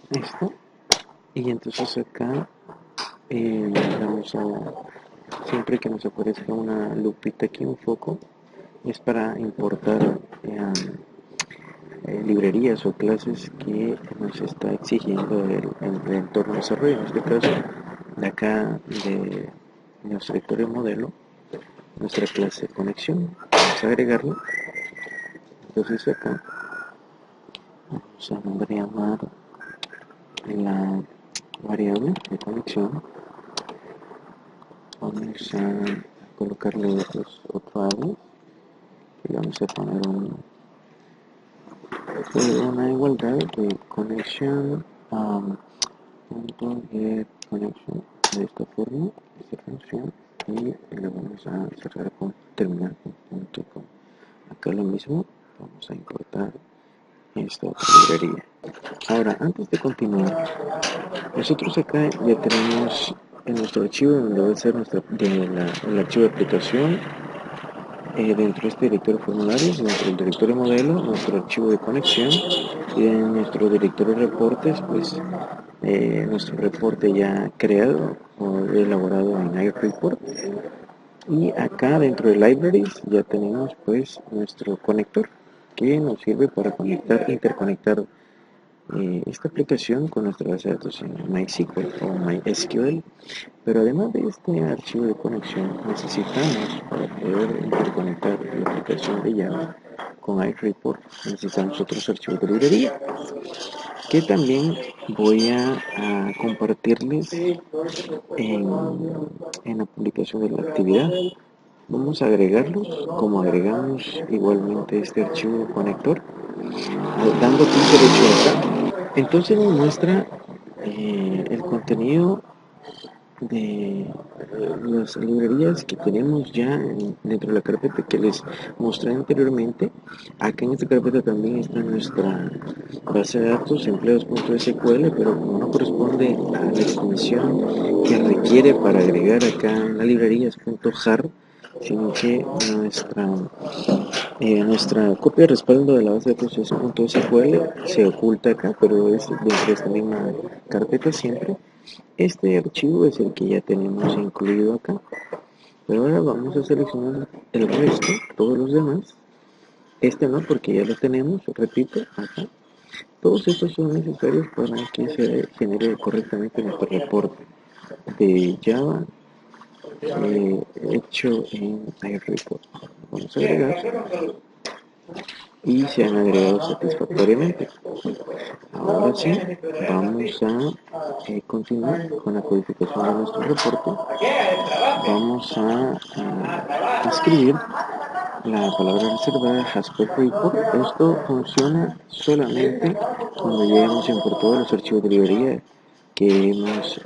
esto y entonces acá vamos a, siempre que nos aparezca una lupita aquí, un foco, es para importar librerías o clases que nos está exigiendo el entorno de desarrollo, en este caso de acá de nuestro directorio modelo, nuestra clase de conexión. Vamos a agregarlo. Entonces acá vamos a mandar a llamar la variable de conexión. Vamos a colocarle otro área y vamos a poner una igualdad de conexión punto get connection de esta forma, esta función, y le vamos a cerrar con terminar con punto com. Acá lo mismo, Vamos a importar esta otra librería. Ahora, antes de continuar, nosotros acá ya tenemos en nuestro archivo donde va a ser el archivo de aplicación, dentro de este directorio de formularios, dentro del directorio modelo, nuestro archivo de conexión, y en nuestro directorio de reportes, pues nuestro reporte ya creado o elaborado en iReport. Y acá dentro de libraries ya tenemos pues nuestro conector que nos sirve para interconectar esta aplicación con nuestra base de datos en MySQL o MySQL. Pero además de este archivo de conexión, necesitamos, para poder interconectar la aplicación de Java con iReport, necesitamos otros archivos de librería que también voy a compartirles en la publicación de la actividad. Vamos a agregarlos como agregamos igualmente este archivo conector, dando clic derecho acá. Entonces nos muestra el contenido de las librerías que tenemos ya dentro de la carpeta que les mostré anteriormente. Acá en esta carpeta también está nuestra base de datos empleados.sql, pero como no corresponde a la extensión que requiere para agregar acá en la librería es .jar, sino que nuestra copia de respaldo de la base de datos es .sql, se oculta acá, pero es dentro de esta misma carpeta siempre. Este archivo es el que ya tenemos incluido acá, pero ahora vamos a seleccionar el resto, todos los demás. Este no, porque ya lo tenemos, repito, acá. Todos estos son necesarios para que se genere correctamente nuestro reporte de Java hecho en iReport. Vamos a agregar y se han agregado satisfactoriamente. Ahora sí, vamos a continuar con la codificación de nuestro reporte. Vamos a escribir la palabra reservada Hasper Report. Esto funciona solamente cuando ya hemos importado los archivos de librería que hemos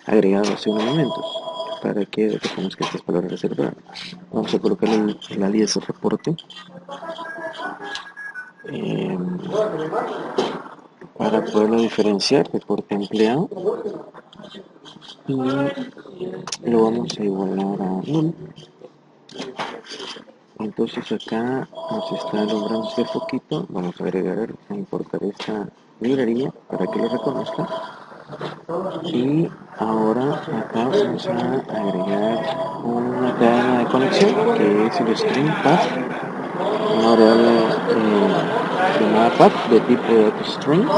agregado hace unos momentos para que reconozca estas palabras reservadas. Vamos a colocarle el alias reporte para poderlo diferenciar, reporte empleado, y lo vamos a igualar a null. Entonces acá nos está alumbrando este foquito, vamos a agregar, a importar esta librería para que lo reconozca. Y ahora acá vamos a agregar una cadena de conexión que es el string path, una variable llamada path de tipo string,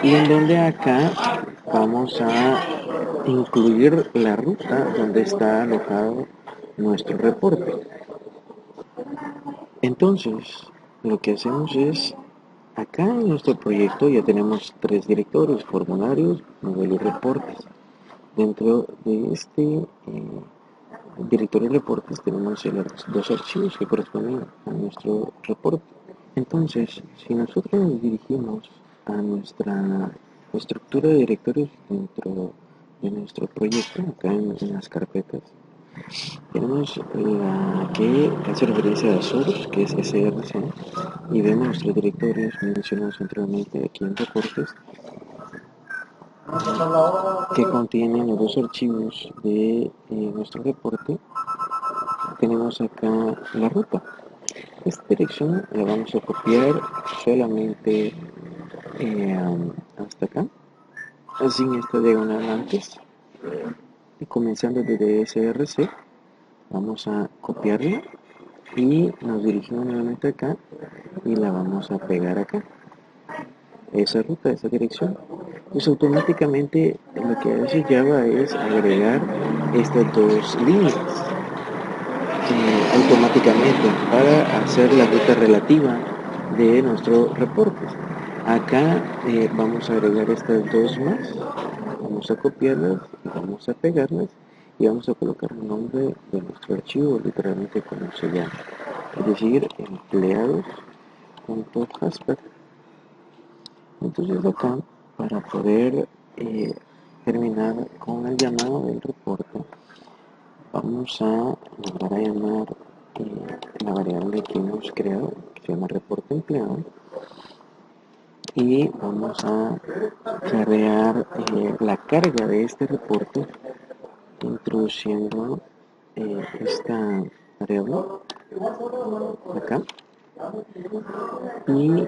y en donde acá vamos a incluir la ruta donde está alojado nuestro reporte. Entonces, lo que hacemos es, acá en nuestro proyecto ya tenemos 3 directorios: formularios, modelo y reportes. Dentro de este directorio de reportes tenemos 2 archivos que corresponden a nuestro reporte. Entonces, si nosotros nos dirigimos a nuestra estructura de directorios dentro de nuestro proyecto, acá en las carpetas, tenemos la que hace referencia a source, que es src, y vemos nuestros directorios mencionados anteriormente aquí en reportes, que contienen los 2 archivos de nuestro reporte. Tenemos acá la ruta. Esta dirección la vamos a copiar solamente hasta acá, así en esta diagonal antes, y comenzando desde src, vamos a copiarla y nos dirigimos nuevamente acá y la vamos a pegar acá, esa ruta, esa dirección. Pues automáticamente lo que hace Java es agregar estas 2 líneas automáticamente para hacer la ruta relativa de nuestro reporte. Acá vamos a agregar estas 2 más, vamos a copiarlas y vamos a pegarlas y vamos a colocar el nombre de nuestro archivo literalmente como se llama, es decir, empleados.hasper. Entonces acá, para poder terminar con el llamado del reporte, vamos a mandar a llamar la variable que hemos creado, que se llama reporte empleado, y vamos a crear la carga de este reporte introduciendo esta variable acá, y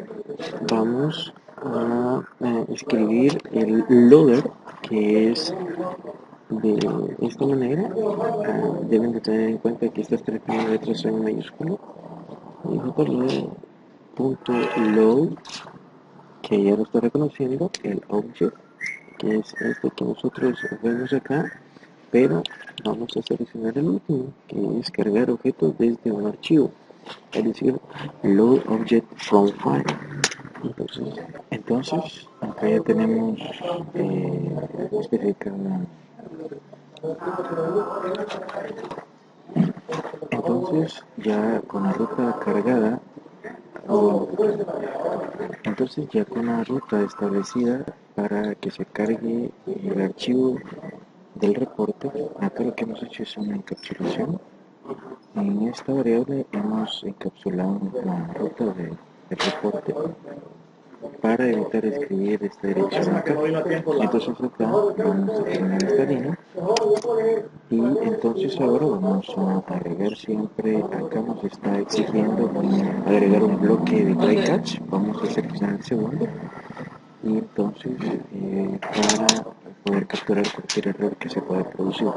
vamos a escribir el loader, que es de esta manera. Deben de tener en cuenta que estas tres primeras letras son en mayúscula, y .load, que ya lo está reconociendo, el object, que es este que nosotros vemos acá, pero vamos a seleccionar el último, que es cargar objetos desde un archivo, es decir, load object from file. Entonces acá ya tenemos especificada. Entonces ya con la ruta cargada, entonces ya con la ruta establecida para que se cargue el archivo del reporte, acá lo que hemos hecho es una encapsulación. En esta variable hemos encapsulado la ruta del reporte para evitar escribir esta dirección acá. Entonces acá vamos a terminar esta línea, y entonces ahora vamos a agregar siempre, acá nos está exigiendo agregar un bloque de try catch. Vamos a seleccionar el segundo, y entonces para poder capturar cualquier error que se pueda producir.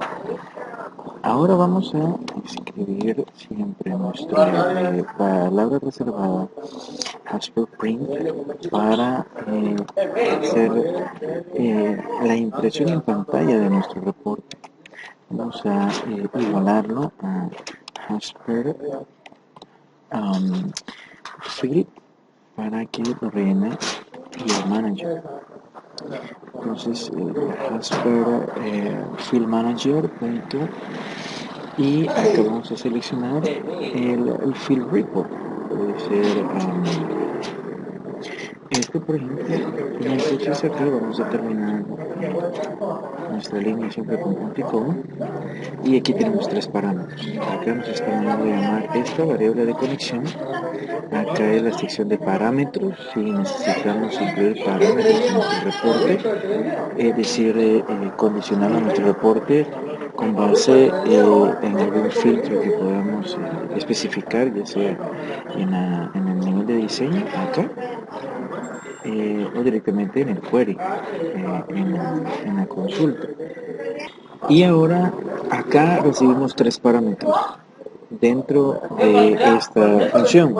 Ahora vamos a escribir siempre nuestra palabra reservada HasperPrint para hacer la impresión en pantalla de nuestro reporte. Vamos a igualarlo a Hasper Field para que lo rellene el manager. Entonces Hasper Field Manager punto, y acá vamos a seleccionar el Field Report. Puede ser este, por ejemplo, y entonces acá vamos a terminar nuestra línea siempre con punto y coma, y aquí tenemos tres parámetros. Acá nos está mandando a llamar esta variable de conexión. Acá es la sección de parámetros, si necesitamos incluir parámetros en nuestro reporte, es decir, condicionar a nuestro reporte con base en algún filtro que podamos especificar, ya sea en el nivel de diseño acá, o directamente en el query, en la consulta. Y ahora acá recibimos tres parámetros dentro de esta función.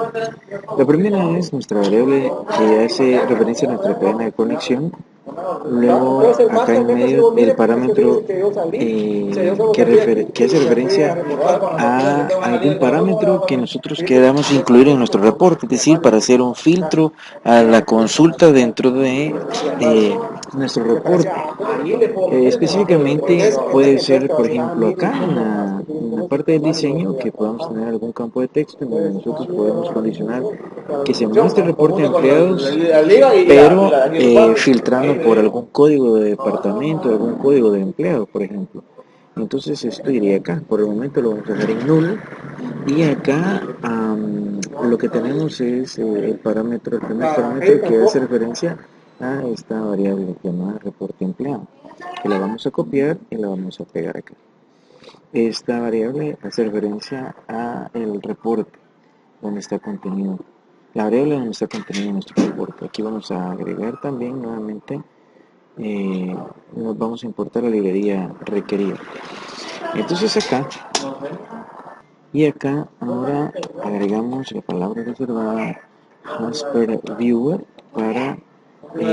La primera es nuestra variable que hace referencia a nuestra cadena de conexión. Luego acá en medio del parámetro que hace referencia a algún parámetro que nosotros queramos incluir en nuestro reporte, es decir, para hacer un filtro a la consulta dentro de nuestro reporte. Específicamente puede ser, por ejemplo, acá en la parte del diseño, que podamos tener algún campo de texto en donde nosotros podemos condicionar que se muestre el reporte de empleados, pero filtrando por algún código de departamento, algún código de empleado, por ejemplo. Entonces esto iría acá. Por el momento lo vamos a dejar en null, y acá lo que tenemos es el parámetro, el primer parámetro que hace referencia a esta variable llamada reporte empleado, que la vamos a copiar y la vamos a pegar acá. Esta variable hace referencia a el reporte donde está contenido, la variable donde está contenido nuestro reporte. Aquí vamos a agregar también nuevamente, nos vamos a importar la librería requerida. Entonces acá y acá ahora agregamos la palabra reservada Hasper Viewer para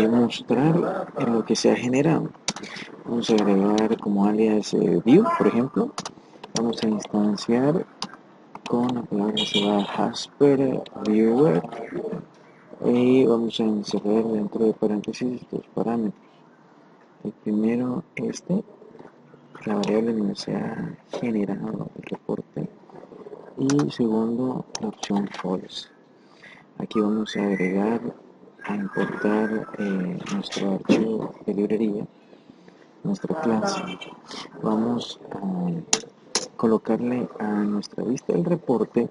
mostrar lo que se ha generado. Vamos a agregar como alias view, por ejemplo. Vamos a instanciar con la palabra reservada Hasper Viewer, y vamos a insertar dentro de paréntesis estos parámetros. El primero, la variable donde se ha generado el reporte, y segundo, la opción false. Aquí vamos a agregar, a importar nuestro archivo de librería, nuestra clase. Vamos colocarle a nuestra vista del reporte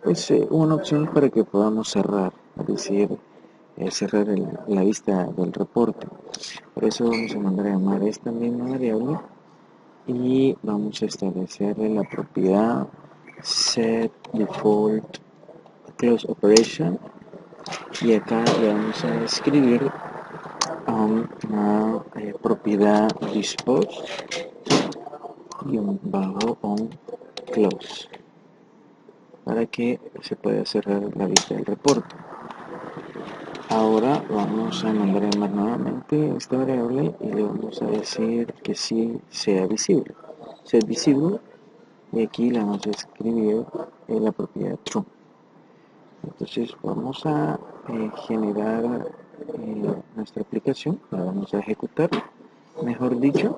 pues una opción para que podamos cerrar, es decir, cerrar la vista del reporte. Por eso vamos a mandar a llamar esta misma variable y vamos a establecerle la propiedad set default close operation, y acá le vamos a escribir una propiedad dispose y un bajo on close para que se pueda cerrar la vista del reporte. Ahora vamos a mandar a llamar nuevamente esta variable y le vamos a decir que sí sea visible. Set visible, y aquí le vamos a escribir la propiedad true. Entonces vamos a generar nuestra aplicación, la vamos a ejecutar, mejor dicho.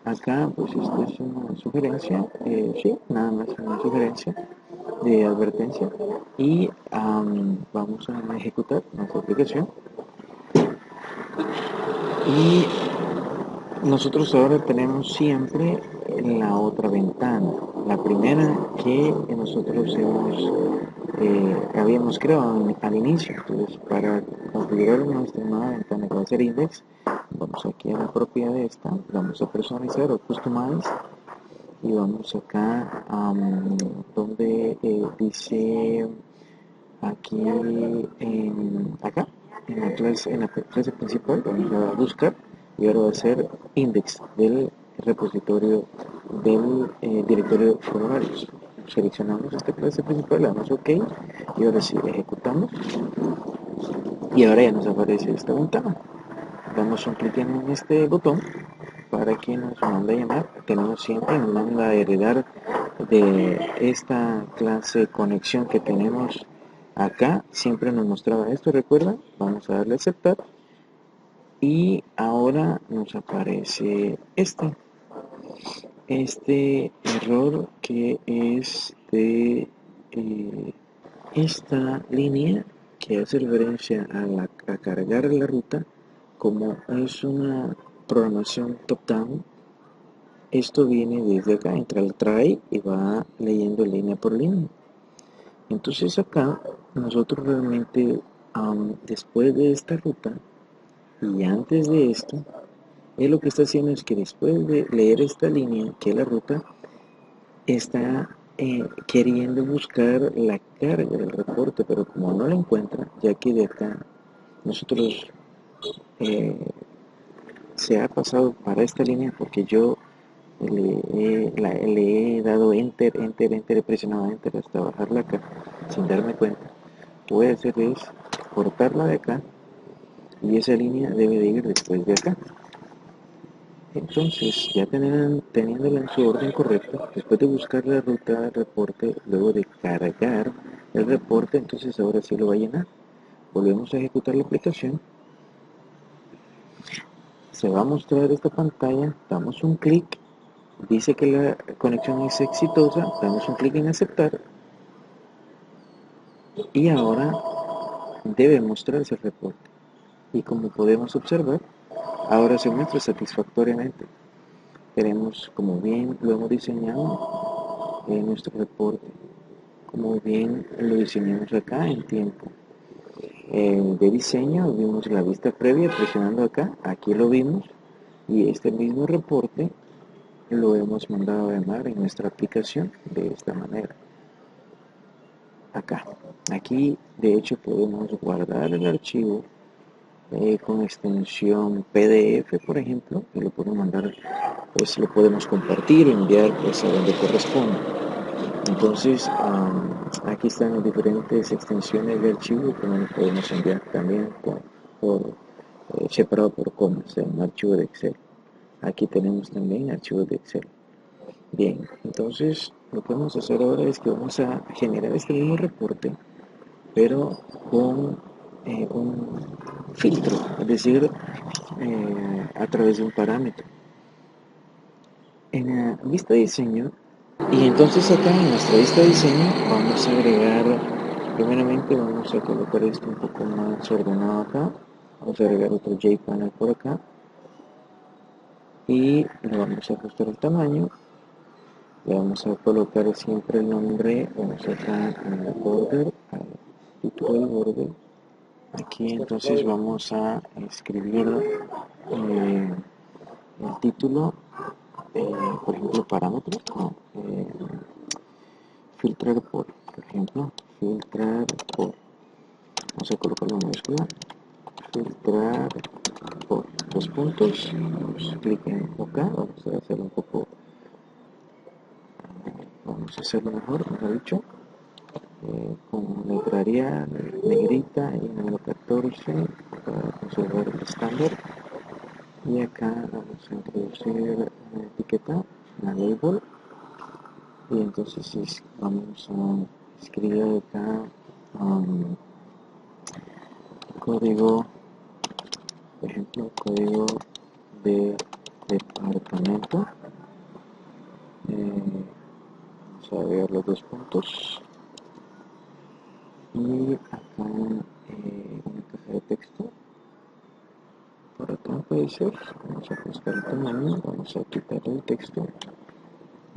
Acá pues esto es una sugerencia, sí, nada más una sugerencia de advertencia, y vamos a ejecutar nuestra aplicación. Y nosotros ahora tenemos siempre la otra ventana, la primera que nosotros habíamos creado al inicio. Entonces, para configurar nuestra nueva ventana que va a ser index, vamos aquí a la propiedad de esta, vamos a personalizar o customize, y vamos acá donde dice aquí acá en la clase principal vamos a buscar, y ahora va a ser index del repositorio del directorio formularios. Seleccionamos esta clase principal, le damos OK, y ahora sí ejecutamos, y ahora ya nos aparece esta ventana. Damos un clic en este botón para que nos mande a llamar. Tenemos siempre, nos manda a heredar de esta clase de conexión que tenemos acá. Siempre nos mostraba esto, recuerda. Vamos a darle a aceptar, y ahora nos aparece este error que es de esta línea que hace referencia a cargar la ruta. Como es una programación top-down, esto viene desde acá, entra el try y va leyendo línea por línea. Entonces acá nosotros realmente después de esta ruta y antes de esto, él lo que está haciendo es que después de leer esta línea, que es la ruta, está queriendo buscar la carga del reporte, pero como no la encuentra, ya que de acá nosotros se ha pasado para esta línea, porque yo le he dado enter, enter, enter, he presionado enter hasta bajarla acá sin darme cuenta. Voy a hacer es cortarla de acá, y esa línea debe de ir después de acá. Entonces, ya teniéndola en su orden correcta, después de buscar la ruta del reporte, luego de cargar el reporte, entonces ahora sí lo va a llenar. Volvemos a ejecutar la aplicación. Se va a mostrar esta pantalla, damos un clic, dice que la conexión es exitosa, damos un clic en aceptar, y ahora debe mostrarse el reporte. Y como podemos observar, ahora se muestra satisfactoriamente. Tenemos, como bien lo hemos diseñado, en nuestro reporte, como bien lo diseñamos acá en tiempo de diseño. Vimos la vista previa presionando acá, aquí lo vimos, y este mismo reporte lo hemos mandado a llamar en nuestra aplicación de esta manera. Acá, aquí de hecho podemos guardar el archivo con extensión PDF, por ejemplo, y lo podemos mandar, pues lo podemos compartir, enviar pues a donde corresponda. Entonces, aquí están las diferentes extensiones de archivo que nos podemos enviar también separado por comas en un archivo de Excel. Aquí tenemos también archivos de Excel. Bien, entonces lo que vamos a hacer ahora es que vamos a generar este mismo reporte, pero con un filtro, es decir, a través de un parámetro. En la vista de diseño, y entonces acá en nuestra vista de diseño vamos a agregar, primeramente vamos a colocar esto un poco más ordenado acá, vamos a agregar otro JPanel por acá, y le vamos a ajustar el tamaño, Le vamos a colocar siempre el nombre, vamos acá en el border, al título del border. Aquí entonces vamos a escribir el título, por ejemplo, parámetros, ¿no? Filtrar por ejemplo, filtrar por, vamos a colocar una mayúscula, filtrar por dos puntos, clic en OK, vamos a hacerlo un poco, vamos a hacerlo mejor dicho, con letra Arial, negrita y número 14 para conservar el estándar. Y acá vamos a introducir una etiqueta, una label, y entonces vamos a escribir acá código, por ejemplo, código de departamento. Vamos a ver los dos puntos. Y acá una caja de texto. Por acá puede ser. Vamos a buscar el tamaño. Vamos a quitar el texto.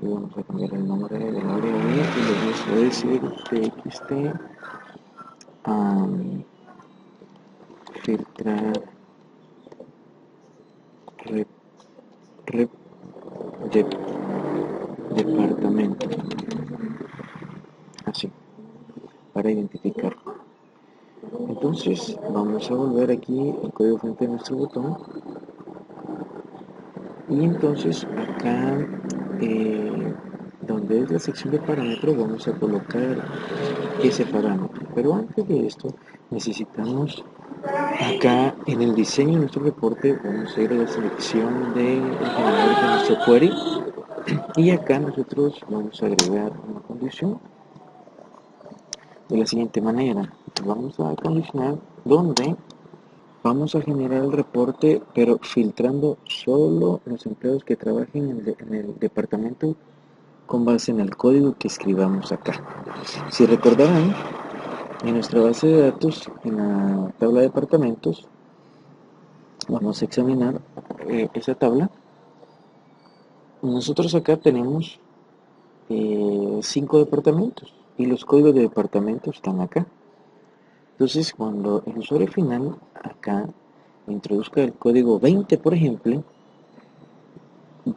Y vamos a cambiar el nombre del área y le vamos a decir txt filtrar rep departamento, así, para identificar. Entonces vamos a volver aquí el código fuente de nuestro botón, y entonces acá donde es la sección de parámetros vamos a colocar ese parámetro. Pero antes de esto necesitamos acá en el diseño de nuestro reporte, vamos a ir a la selección del generador de nuestro query, y acá nosotros vamos a agregar una condición de la siguiente manera. Vamos a condicionar donde vamos a generar el reporte, pero filtrando solo los empleados que trabajen en el departamento con base en el código que escribamos acá. Si recordarán, en nuestra base de datos, en la tabla de departamentos, vamos a examinar esa tabla. Nosotros acá tenemos 5 departamentos y los códigos de departamentos están acá. Entonces, cuando el usuario final acá introduzca el código 20, por ejemplo,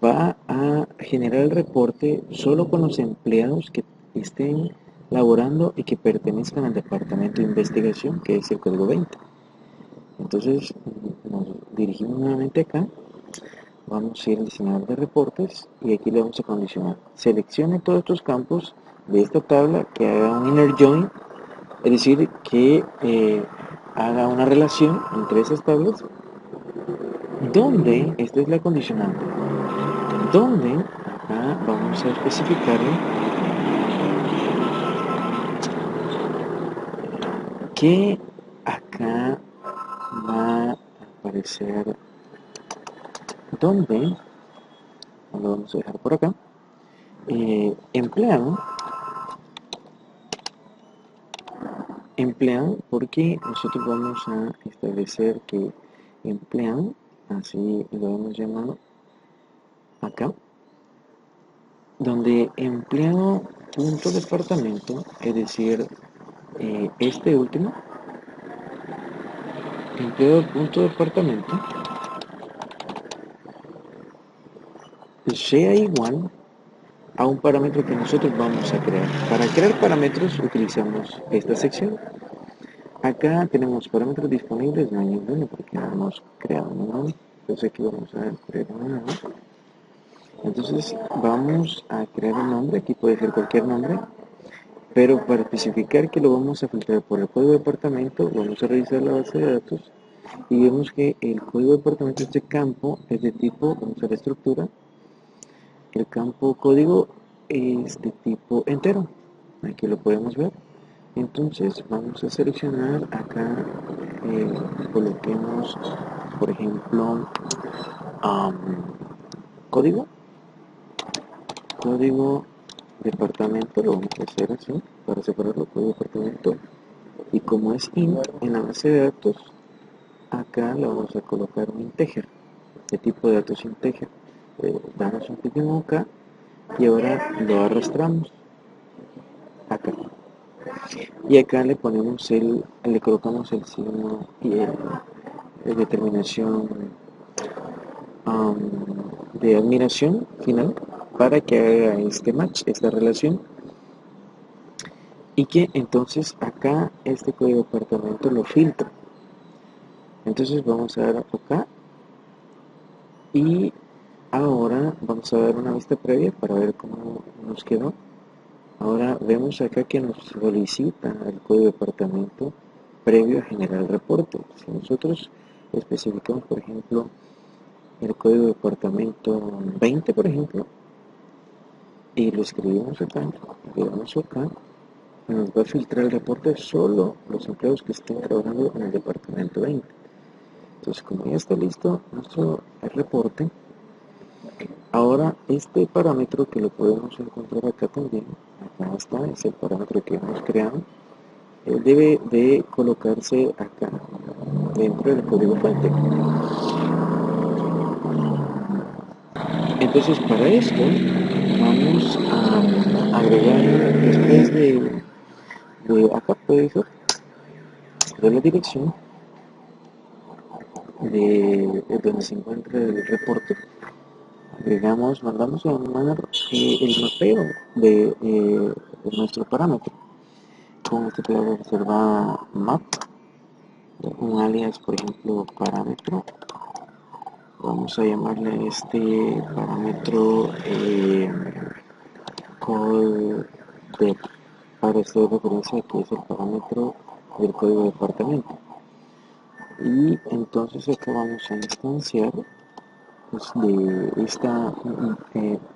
va a generar el reporte solo con los empleados que estén laborando y que pertenezcan al departamento de investigación, que es el código 20. Entonces, nos dirigimos nuevamente acá, vamos a ir al diseñador de reportes y aquí le vamos a condicionar. Seleccione todos estos campos de esta tabla, que haga un inner join, es decir, que haga una relación entre esas tablas, donde, esta es la condicionante, donde acá vamos a especificarle que acá va a aparecer donde, lo vamos a dejar por acá, empleado, porque nosotros vamos a establecer que empleado, así lo hemos llamado acá, donde empleado punto departamento, es decir, este último, empleado punto departamento, sea igual a un parámetro que nosotros vamos a crear. Para crear parámetros utilizamos esta sección. Acá tenemos parámetros disponibles, no hay ninguno porque no hemos creado ninguno. Entonces aquí vamos a crear uno nuevo. Entonces vamos a crear un nombre, aquí puede ser cualquier nombre, pero para especificar que lo vamos a filtrar por el código de departamento, vamos a revisar la base de datos y vemos que el código de departamento, este campo, es de tipo, vamos a la estructura, el campo código es de tipo entero, aquí lo podemos ver. Entonces vamos a seleccionar acá, coloquemos por ejemplo código departamento, lo vamos a hacer así para separarlo, código departamento, y como es int en la base de datos, acá le vamos a colocar un integer de tipo de datos integer. Damos un clic en OK y ahora lo arrastramos acá. Y acá le ponemos le colocamos el signo y de determinación um, de admiración final para que haga este match, esta relación, y que entonces acá este código de departamento lo filtra. Entonces vamos a dar acá y ahora vamos a dar una vista previa para ver cómo nos quedó. Ahora vemos acá que nos solicita el código de departamento previo a generar el reporte. Si nosotros especificamos, por ejemplo, el código de departamento 20, por ejemplo, y lo escribimos acá, le damos acá, nos va a filtrar el reporte solo los empleados que estén trabajando en el departamento 20. Entonces, como ya está listo nuestro reporte, ahora este parámetro que lo podemos encontrar acá también, acá está, es el parámetro que hemos creado, debe de colocarse acá dentro del código fuente. Entonces para esto vamos a agregar después de acá puede ser de la dirección de donde se encuentra el reporte, agregamos, mandamos a llamar el mapeo de nuestro parámetro. Con este puedo reservar map, un alias por ejemplo parámetro. Vamos a llamarle a este parámetro call dep para hacer referencia a que es el parámetro del código de departamento. Y entonces acá vamos a instanciar pues, de esta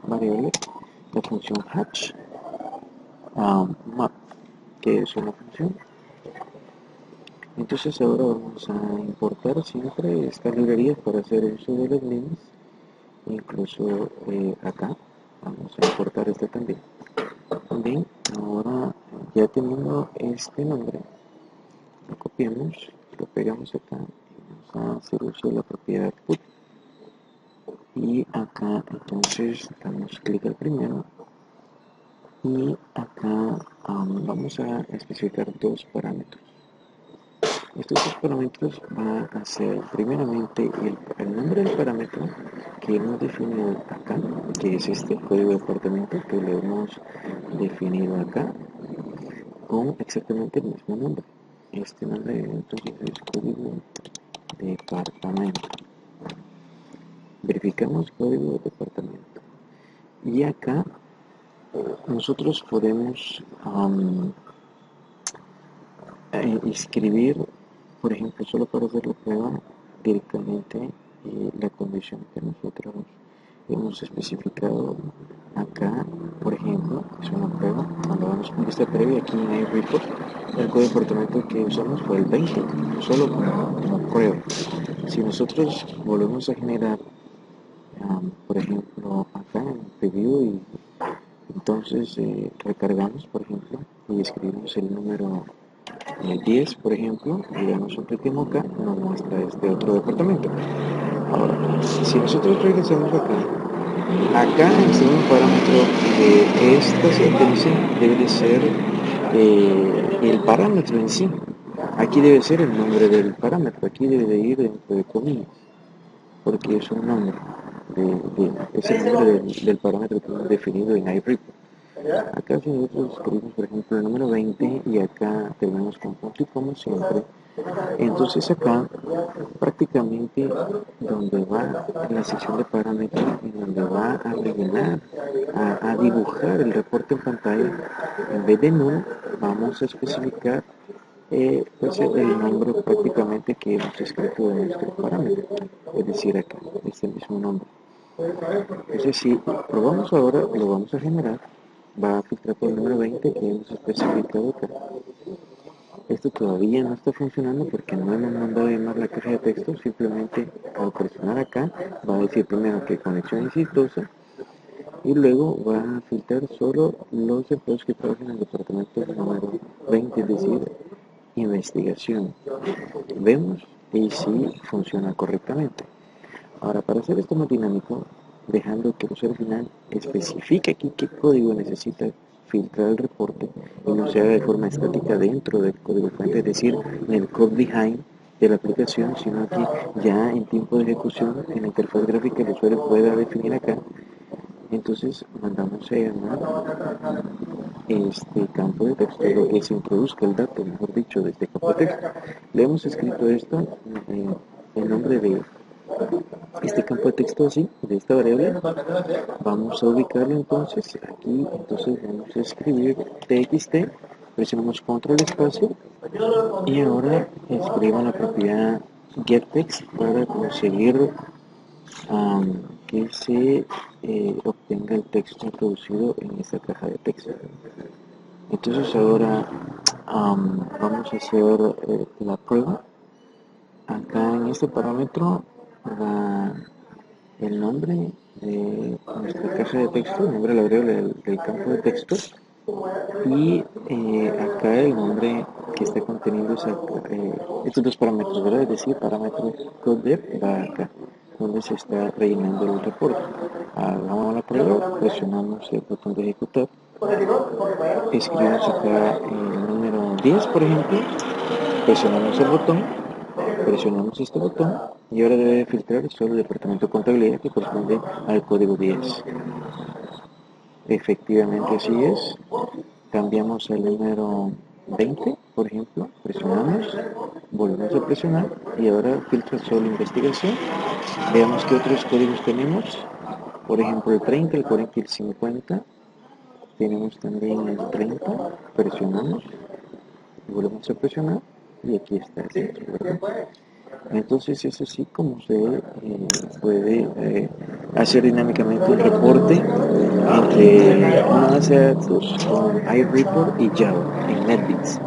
variable la función hatch map, que es una función. Entonces ahora vamos a importar siempre esta librería para hacer uso de las mismas. Incluso acá vamos a importar este también. Bien, ahora ya teniendo este nombre, lo copiamos, lo pegamos acá y vamos a hacer uso de la propiedad put. Y acá entonces damos clic al primero y acá vamos a especificar dos parámetros. Estos dos parámetros van a ser primeramente el nombre del parámetro que hemos definido acá, que es este código de departamento que lo hemos definido acá con exactamente el mismo nombre. Este nombre entonces es código de departamento. Verificamos código de departamento. Y acá nosotros podemos escribir, por ejemplo, solo para hacer la prueba, directamente la condición que nosotros hemos especificado acá, por ejemplo, es una prueba, cuando vamos con esta previa aquí en iReport, el código de departamento que usamos fue el 20, solo como prueba. Si nosotros volvemos a generar, por ejemplo, acá en preview y entonces recargamos, por ejemplo, y escribimos el número 10, por ejemplo, y damos un clic en acá, nos muestra este otro departamento. Ahora, si nosotros regresamos acá el segundo parámetro de esta sentencia debe de ser el parámetro en sí. Aquí debe ser el nombre del parámetro, aquí debe de ir dentro de comillas, porque es un nombre, es el nombre del parámetro que hemos definido en iReport. Acá si nosotros escribimos por ejemplo el número 20 y acá terminamos con punto y como siempre, entonces acá prácticamente donde va en la sección de parámetros, en donde va a rellenar, a dibujar el reporte en pantalla, en vez de null vamos a especificar pues el nombre prácticamente que hemos escrito en nuestro parámetro, es decir acá, este mismo nombre. Entonces si probamos ahora, lo vamos a generar, va a filtrar por el número 20 que hemos especificado acá. Esto todavía no está funcionando porque no hemos mandado a llamar la caja de texto, simplemente al presionar acá va a decir primero que conexión exitosa y luego va a filtrar solo los empleados que trabajan en el departamento número 20, es decir, investigación. Vemos y sí funciona correctamente. Ahora, para hacer esto más dinámico, dejando que el usuario final especifique aquí qué código necesita filtrar el reporte y no se haga de forma estática dentro del código fuente, es decir, en el code behind de la aplicación, sino que ya en tiempo de ejecución en la interfaz gráfica el usuario pueda definir acá. Entonces mandamos a llamar este campo de texto, lo que se introduzca el dato, mejor dicho, de este campo de texto. Le hemos escrito esto en nombre de este campo de texto así, de esta variable. Vamos a ubicarlo entonces aquí, entonces vamos a escribir txt, presionamos control espacio y ahora escribo la propiedad getText para conseguir que se obtenga el texto introducido en esta caja de texto. Entonces ahora vamos a hacer la prueba. Acá en este parámetro va el nombre de nuestra caja de texto, el nombre de la variable del campo de texto, y acá el nombre que está conteniendo estos dos parámetros, ¿verdad? Es decir, parámetro codeDev va acá, donde se está rellenando el reporte. Hagamos la prueba, presionamos el botón de ejecutar, escribimos acá el número 10, por ejemplo, presionamos el botón, presionamos este botón y ahora debe filtrar solo el departamento de contabilidad que corresponde al código 10. Efectivamente así es. Cambiamos el número 20, por ejemplo, presionamos, volvemos a presionar y ahora filtra solo investigación. Veamos qué otros códigos tenemos. Por ejemplo, el 30, el 40 y el 50. Tenemos también el 30, presionamos, volvemos a presionar y aquí está el centro, ¿verdad? Entonces es así como se puede hacer dinámicamente un reporte entre una base de datos con iReport y Java en NetBeans.